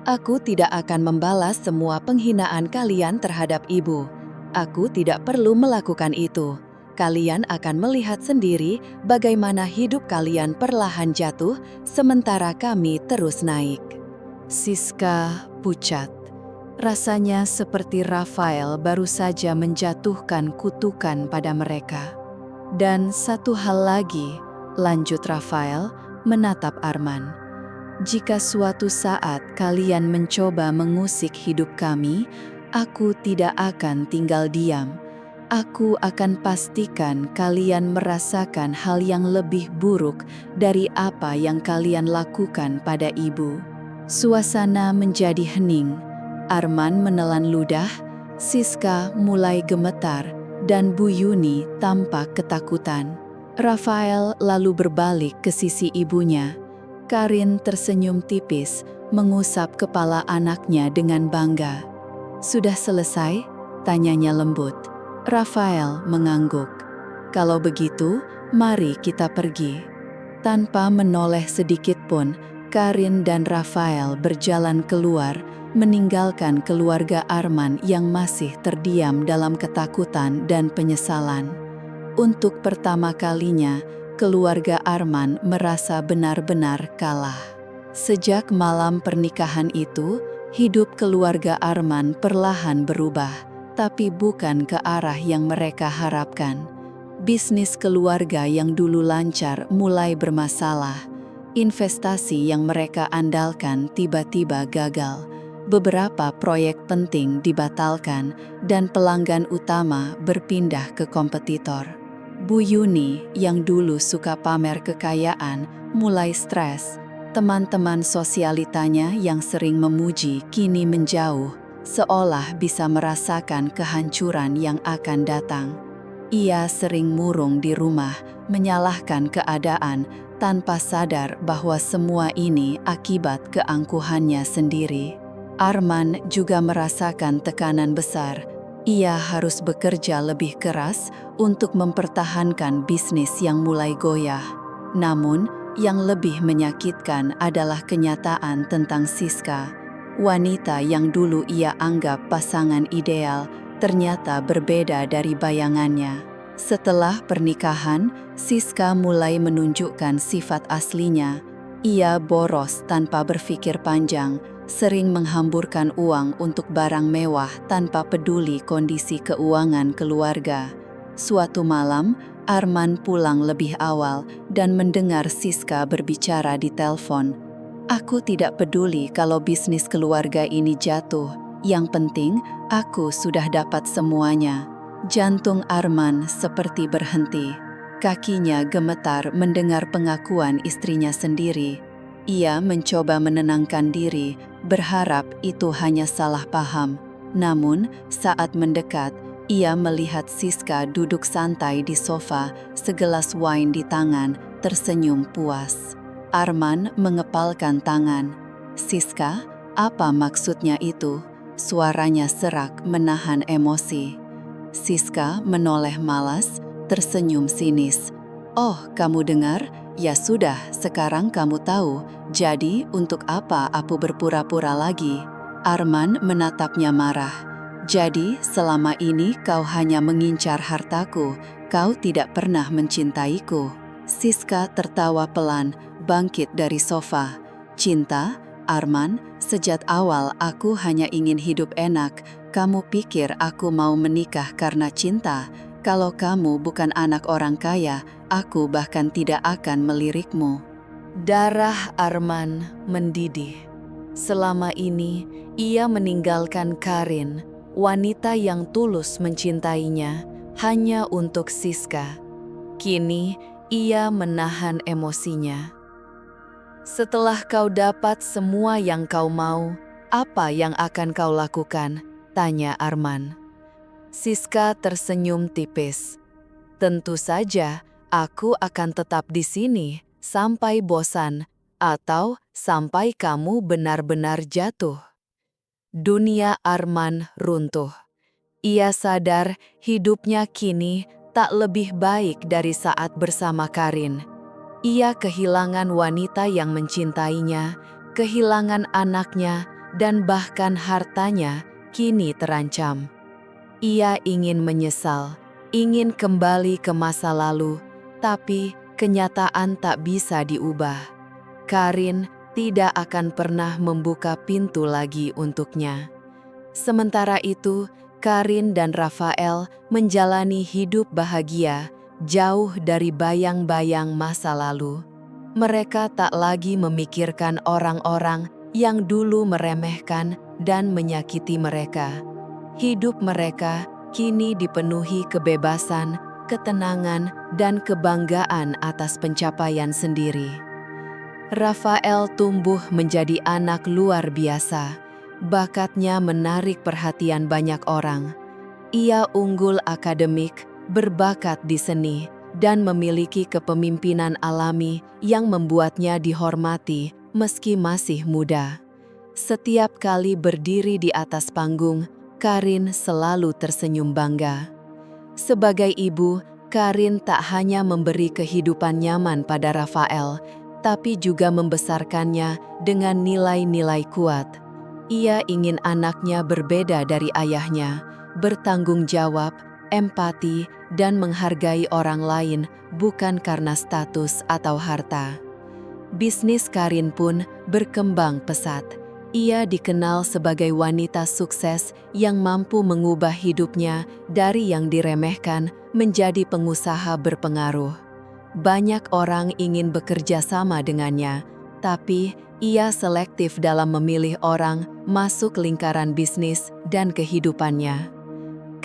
"Aku tidak akan membalas semua penghinaan kalian terhadap ibu. Aku tidak perlu melakukan itu. Kalian akan melihat sendiri bagaimana hidup kalian perlahan jatuh, sementara kami terus naik." Siska pucat. Rasanya seperti Rafael baru saja menjatuhkan kutukan pada mereka. "Dan satu hal lagi," lanjut Rafael, menatap Arman. "Jika suatu saat kalian mencoba mengusik hidup kami, aku tidak akan tinggal diam. Aku akan pastikan kalian merasakan hal yang lebih buruk dari apa yang kalian lakukan pada ibu." Suasana menjadi hening. Arman menelan ludah, Siska mulai gemetar, dan Bu Yuni tampak ketakutan. Rafael lalu berbalik ke sisi ibunya. Karin tersenyum tipis, mengusap kepala anaknya dengan bangga. "Sudah selesai?" tanyanya lembut. Rafael mengangguk. "Kalau begitu, mari kita pergi." Tanpa menoleh sedikit pun, Karin dan Rafael berjalan keluar, meninggalkan keluarga Arman yang masih terdiam dalam ketakutan dan penyesalan. Untuk pertama kalinya, keluarga Arman merasa benar-benar kalah. Sejak malam pernikahan itu, hidup keluarga Arman perlahan berubah, tapi bukan ke arah yang mereka harapkan. Bisnis keluarga yang dulu lancar mulai bermasalah. Investasi yang mereka andalkan tiba-tiba gagal. Beberapa proyek penting dibatalkan dan pelanggan utama berpindah ke kompetitor. Bu Yuni yang dulu suka pamer kekayaan mulai stres. Teman-teman sosialitanya yang sering memuji kini menjauh, seolah bisa merasakan kehancuran yang akan datang. Ia sering murung di rumah, menyalahkan keadaan tanpa sadar bahwa semua ini akibat keangkuhannya sendiri. Arman juga merasakan tekanan besar. Ia harus bekerja lebih keras untuk mempertahankan bisnis yang mulai goyah. Namun, yang lebih menyakitkan adalah kenyataan tentang Siska. Wanita yang dulu ia anggap pasangan ideal ternyata berbeda dari bayangannya. Setelah pernikahan, Siska mulai menunjukkan sifat aslinya. Ia boros tanpa berpikir panjang, sering menghamburkan uang untuk barang mewah tanpa peduli kondisi keuangan keluarga. Suatu malam, Arman pulang lebih awal dan mendengar Siska berbicara di telepon. "Aku tidak peduli kalau bisnis keluarga ini jatuh. Yang penting, aku sudah dapat semuanya." Jantung Arman seperti berhenti. Kakinya gemetar mendengar pengakuan istrinya sendiri. Ia mencoba menenangkan diri, berharap itu hanya salah paham. Namun, saat mendekat, ia melihat Siska duduk santai di sofa, segelas wine di tangan, tersenyum puas. Arman mengepalkan tangan. "Siska, apa maksudnya itu?" Suaranya serak menahan emosi. Siska menoleh malas, tersenyum sinis. "Oh, kamu dengar? Ya sudah, sekarang kamu tahu. Jadi, untuk apa aku berpura-pura lagi?" Arman menatapnya marah. "Jadi, selama ini kau hanya mengincar hartaku, kau tidak pernah mencintaiku." Siska tertawa pelan, bangkit dari sofa. "Cinta? Arman, sejak awal aku hanya ingin hidup enak. Kamu pikir aku mau menikah karena cinta? Kalau kamu bukan anak orang kaya, aku bahkan tidak akan melirikmu." Darah Arman mendidih. Selama ini, ia meninggalkan Karin, wanita yang tulus mencintainya, hanya untuk Siska. Kini, ia menahan emosinya. "Setelah kau dapat semua yang kau mau, apa yang akan kau lakukan?" tanya Arman. Siska tersenyum tipis. "Tentu saja, aku akan tetap di sini sampai bosan atau sampai kamu benar-benar jatuh." Dunia Arman runtuh. Ia sadar hidupnya kini tak lebih baik dari saat bersama Karin. Ia kehilangan wanita yang mencintainya, kehilangan anaknya, dan bahkan hartanya kini terancam. Ia ingin menyesal, ingin kembali ke masa lalu, tapi kenyataan tak bisa diubah. Karin tidak akan pernah membuka pintu lagi untuknya. Sementara itu, Karin dan Rafael menjalani hidup bahagia, jauh dari bayang-bayang masa lalu. Mereka tak lagi memikirkan orang-orang yang dulu meremehkan dan menyakiti mereka. Hidup mereka kini dipenuhi kebebasan, ketenangan, dan kebanggaan atas pencapaian sendiri. Rafael tumbuh menjadi anak luar biasa. Bakatnya menarik perhatian banyak orang. Ia unggul akademik, berbakat di seni, dan memiliki kepemimpinan alami yang membuatnya dihormati meski masih muda. Setiap kali berdiri di atas panggung, Karin selalu tersenyum bangga. Sebagai ibu, Karin tak hanya memberi kehidupan nyaman pada Rafael, tapi juga membesarkannya dengan nilai-nilai kuat. Ia ingin anaknya berbeda dari ayahnya, bertanggung jawab, empati, dan menghargai orang lain bukan karena status atau harta. Bisnis Karin pun berkembang pesat. Ia dikenal sebagai wanita sukses yang mampu mengubah hidupnya dari yang diremehkan menjadi pengusaha berpengaruh. Banyak orang ingin bekerja sama dengannya, tapi ia selektif dalam memilih orang masuk lingkaran bisnis dan kehidupannya.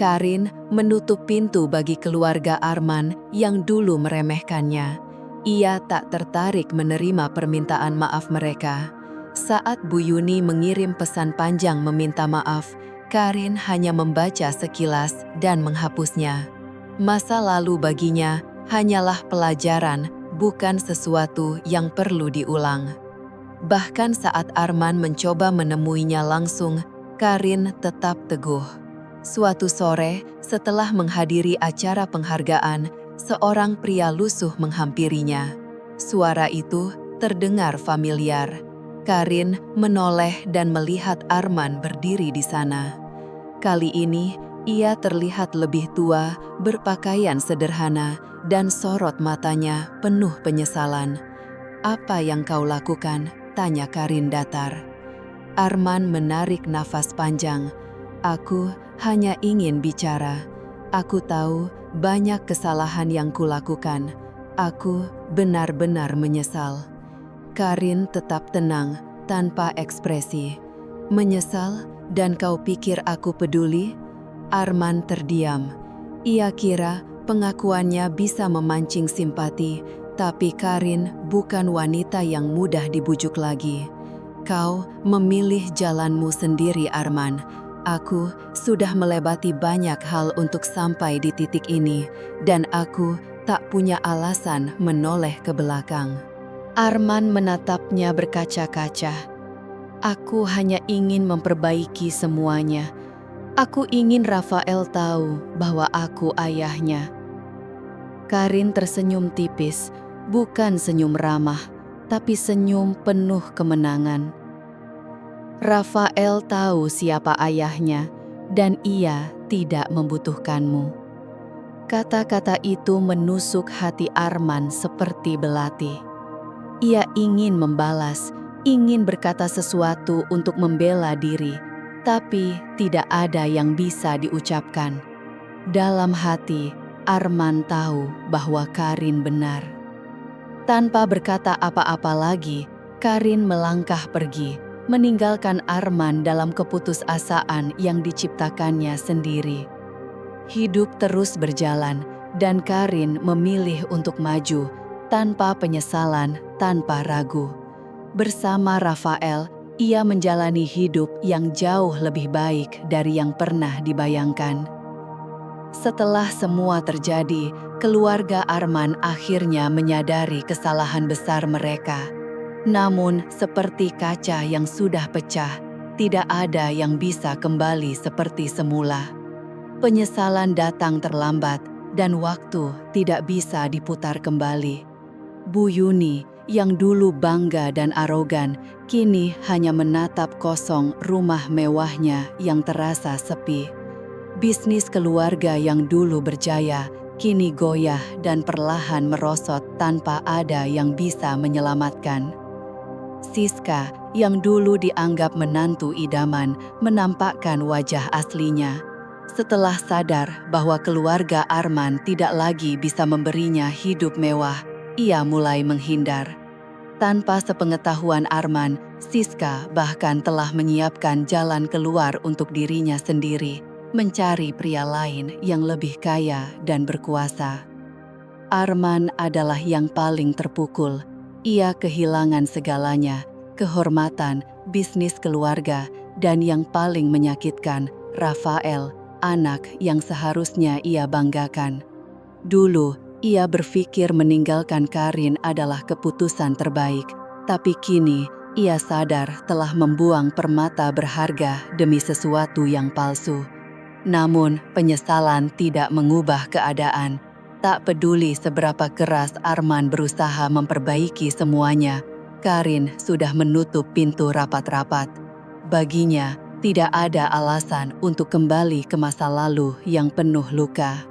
Karin menutup pintu bagi keluarga Arman yang dulu meremehkannya. Ia tak tertarik menerima permintaan maaf mereka. Saat Bu Yuni mengirim pesan panjang meminta maaf, Karin hanya membaca sekilas dan menghapusnya. Masa lalu baginya hanyalah pelajaran, bukan sesuatu yang perlu diulang. Bahkan saat Arman mencoba menemuinya langsung, Karin tetap teguh. Suatu sore, setelah menghadiri acara penghargaan, seorang pria lusuh menghampirinya. Suara itu terdengar familiar. Karin menoleh dan melihat Arman berdiri di sana. Kali ini, ia terlihat lebih tua, berpakaian sederhana, dan sorot matanya penuh penyesalan. "Apa yang kau lakukan?" tanya Karin datar. Arman menarik nafas panjang. "Aku hanya ingin bicara. Aku tahu banyak kesalahan yang kulakukan. Aku benar-benar menyesal." Karin tetap tenang, tanpa ekspresi. "Menyesal? Dan kau pikir aku peduli?" Arman terdiam. Ia kira pengakuannya bisa memancing simpati, tapi Karin bukan wanita yang mudah dibujuk lagi. "Kau memilih jalanmu sendiri, Arman. Aku sudah melewati banyak hal untuk sampai di titik ini, dan aku tak punya alasan menoleh ke belakang." Arman menatapnya berkaca-kaca. "Aku hanya ingin memperbaiki semuanya. Aku ingin Rafael tahu bahwa aku ayahnya." Karin tersenyum tipis, bukan senyum ramah, tapi senyum penuh kemenangan. "Rafael tahu siapa ayahnya, dan ia tidak membutuhkanmu." Kata-kata itu menusuk hati Arman seperti belati. Ia ingin membalas, ingin berkata sesuatu untuk membela diri, tapi tidak ada yang bisa diucapkan. Dalam hati, Arman tahu bahwa Karin benar. Tanpa berkata apa-apa lagi, Karin melangkah pergi, meninggalkan Arman dalam keputusasaan yang diciptakannya sendiri. Hidup terus berjalan, dan Karin memilih untuk maju, tanpa penyesalan, tanpa ragu. Bersama Rafael, ia menjalani hidup yang jauh lebih baik dari yang pernah dibayangkan. Setelah semua terjadi, keluarga Arman akhirnya menyadari kesalahan besar mereka. Namun, seperti kaca yang sudah pecah, tidak ada yang bisa kembali seperti semula. Penyesalan datang terlambat, dan waktu tidak bisa diputar kembali. Bu Yuni, yang dulu bangga dan arogan, kini hanya menatap kosong rumah mewahnya yang terasa sepi. Bisnis keluarga yang dulu berjaya, kini goyah dan perlahan merosot tanpa ada yang bisa menyelamatkan. Siska, yang dulu dianggap menantu idaman, menampakkan wajah aslinya. Setelah sadar bahwa keluarga Arman tidak lagi bisa memberinya hidup mewah, ia mulai menghindar. Tanpa sepengetahuan Arman, Siska bahkan telah menyiapkan jalan keluar untuk dirinya sendiri, mencari pria lain yang lebih kaya dan berkuasa. Arman adalah yang paling terpukul. Ia kehilangan segalanya, kehormatan, bisnis keluarga, dan yang paling menyakitkan, Rafael, anak yang seharusnya ia banggakan. Dulu, ia berpikir meninggalkan Karin adalah keputusan terbaik, tapi kini ia sadar telah membuang permata berharga demi sesuatu yang palsu. Namun, penyesalan tidak mengubah keadaan. Tak peduli seberapa keras Arman berusaha memperbaiki semuanya, Karin sudah menutup pintu rapat-rapat. Baginya, tidak ada alasan untuk kembali ke masa lalu yang penuh luka.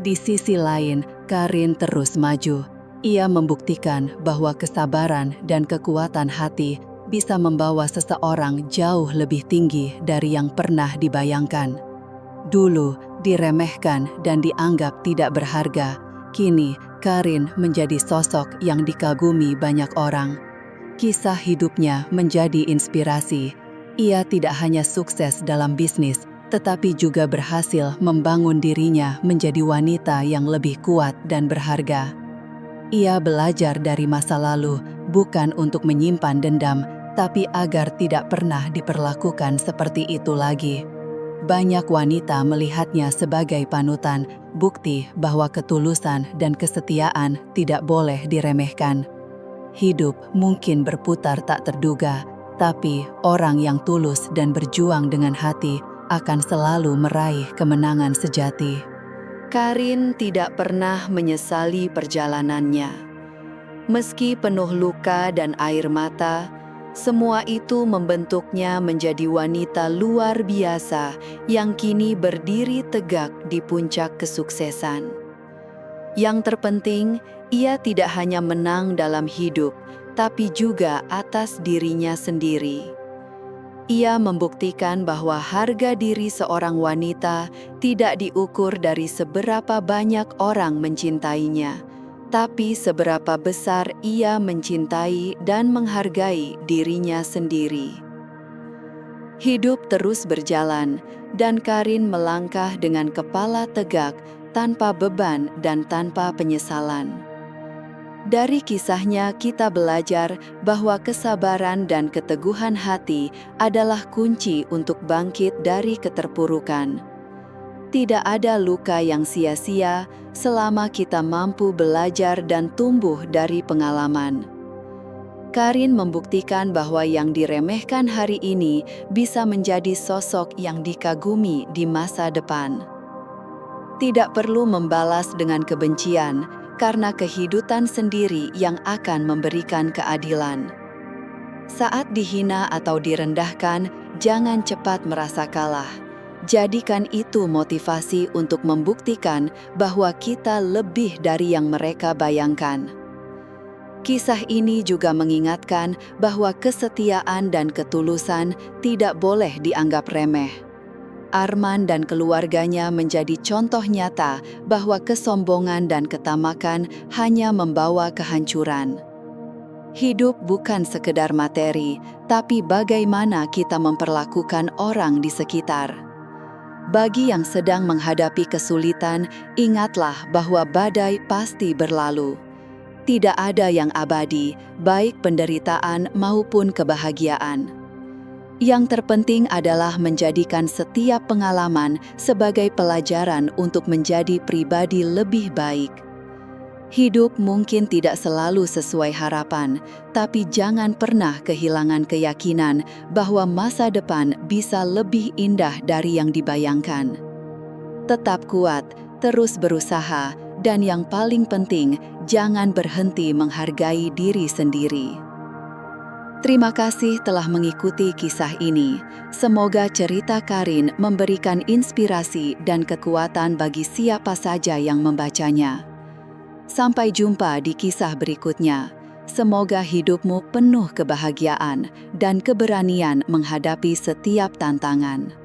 Di sisi lain, Karin terus maju. Ia membuktikan bahwa kesabaran dan kekuatan hati bisa membawa seseorang jauh lebih tinggi dari yang pernah dibayangkan. Dulu diremehkan dan dianggap tidak berharga, kini Karin menjadi sosok yang dikagumi banyak orang. Kisah hidupnya menjadi inspirasi. Ia tidak hanya sukses dalam bisnis, tetapi juga berhasil membangun dirinya menjadi wanita yang lebih kuat dan berharga. Ia belajar dari masa lalu, bukan untuk menyimpan dendam, tapi agar tidak pernah diperlakukan seperti itu lagi. Banyak wanita melihatnya sebagai panutan, bukti bahwa ketulusan dan kesetiaan tidak boleh diremehkan. Hidup mungkin berputar tak terduga, tapi orang yang tulus dan berjuang dengan hati akan selalu meraih kemenangan sejati. Karin tidak pernah menyesali perjalanannya. Meski penuh luka dan air mata, semua itu membentuknya menjadi wanita luar biasa yang kini berdiri tegak di puncak kesuksesan. Yang terpenting, ia tidak hanya menang dalam hidup, tapi juga atas dirinya sendiri. Ia membuktikan bahwa harga diri seorang wanita tidak diukur dari seberapa banyak orang mencintainya, tapi seberapa besar ia mencintai dan menghargai dirinya sendiri. Hidup terus berjalan, dan Karin melangkah dengan kepala tegak, tanpa beban dan tanpa penyesalan. Dari kisahnya kita belajar bahwa kesabaran dan keteguhan hati adalah kunci untuk bangkit dari keterpurukan. Tidak ada luka yang sia-sia selama kita mampu belajar dan tumbuh dari pengalaman. Karin membuktikan bahwa yang diremehkan hari ini bisa menjadi sosok yang dikagumi di masa depan. Tidak perlu membalas dengan kebencian, karena kehidupan sendiri yang akan memberikan keadilan. Saat dihina atau direndahkan, jangan cepat merasa kalah. Jadikan itu motivasi untuk membuktikan bahwa kita lebih dari yang mereka bayangkan. Kisah ini juga mengingatkan bahwa kesetiaan dan ketulusan tidak boleh dianggap remeh. Arman dan keluarganya menjadi contoh nyata bahwa kesombongan dan ketamakan hanya membawa kehancuran. Hidup bukan sekedar materi, tapi bagaimana kita memperlakukan orang di sekitar. Bagi yang sedang menghadapi kesulitan, ingatlah bahwa badai pasti berlalu. Tidak ada yang abadi, baik penderitaan maupun kebahagiaan. Yang terpenting adalah menjadikan setiap pengalaman sebagai pelajaran untuk menjadi pribadi lebih baik. Hidup mungkin tidak selalu sesuai harapan, tapi jangan pernah kehilangan keyakinan bahwa masa depan bisa lebih indah dari yang dibayangkan. Tetap kuat, terus berusaha, dan yang paling penting, jangan berhenti menghargai diri sendiri. Terima kasih telah mengikuti kisah ini. Semoga cerita Karin memberikan inspirasi dan kekuatan bagi siapa saja yang membacanya. Sampai jumpa di kisah berikutnya. Semoga hidupmu penuh kebahagiaan dan keberanian menghadapi setiap tantangan.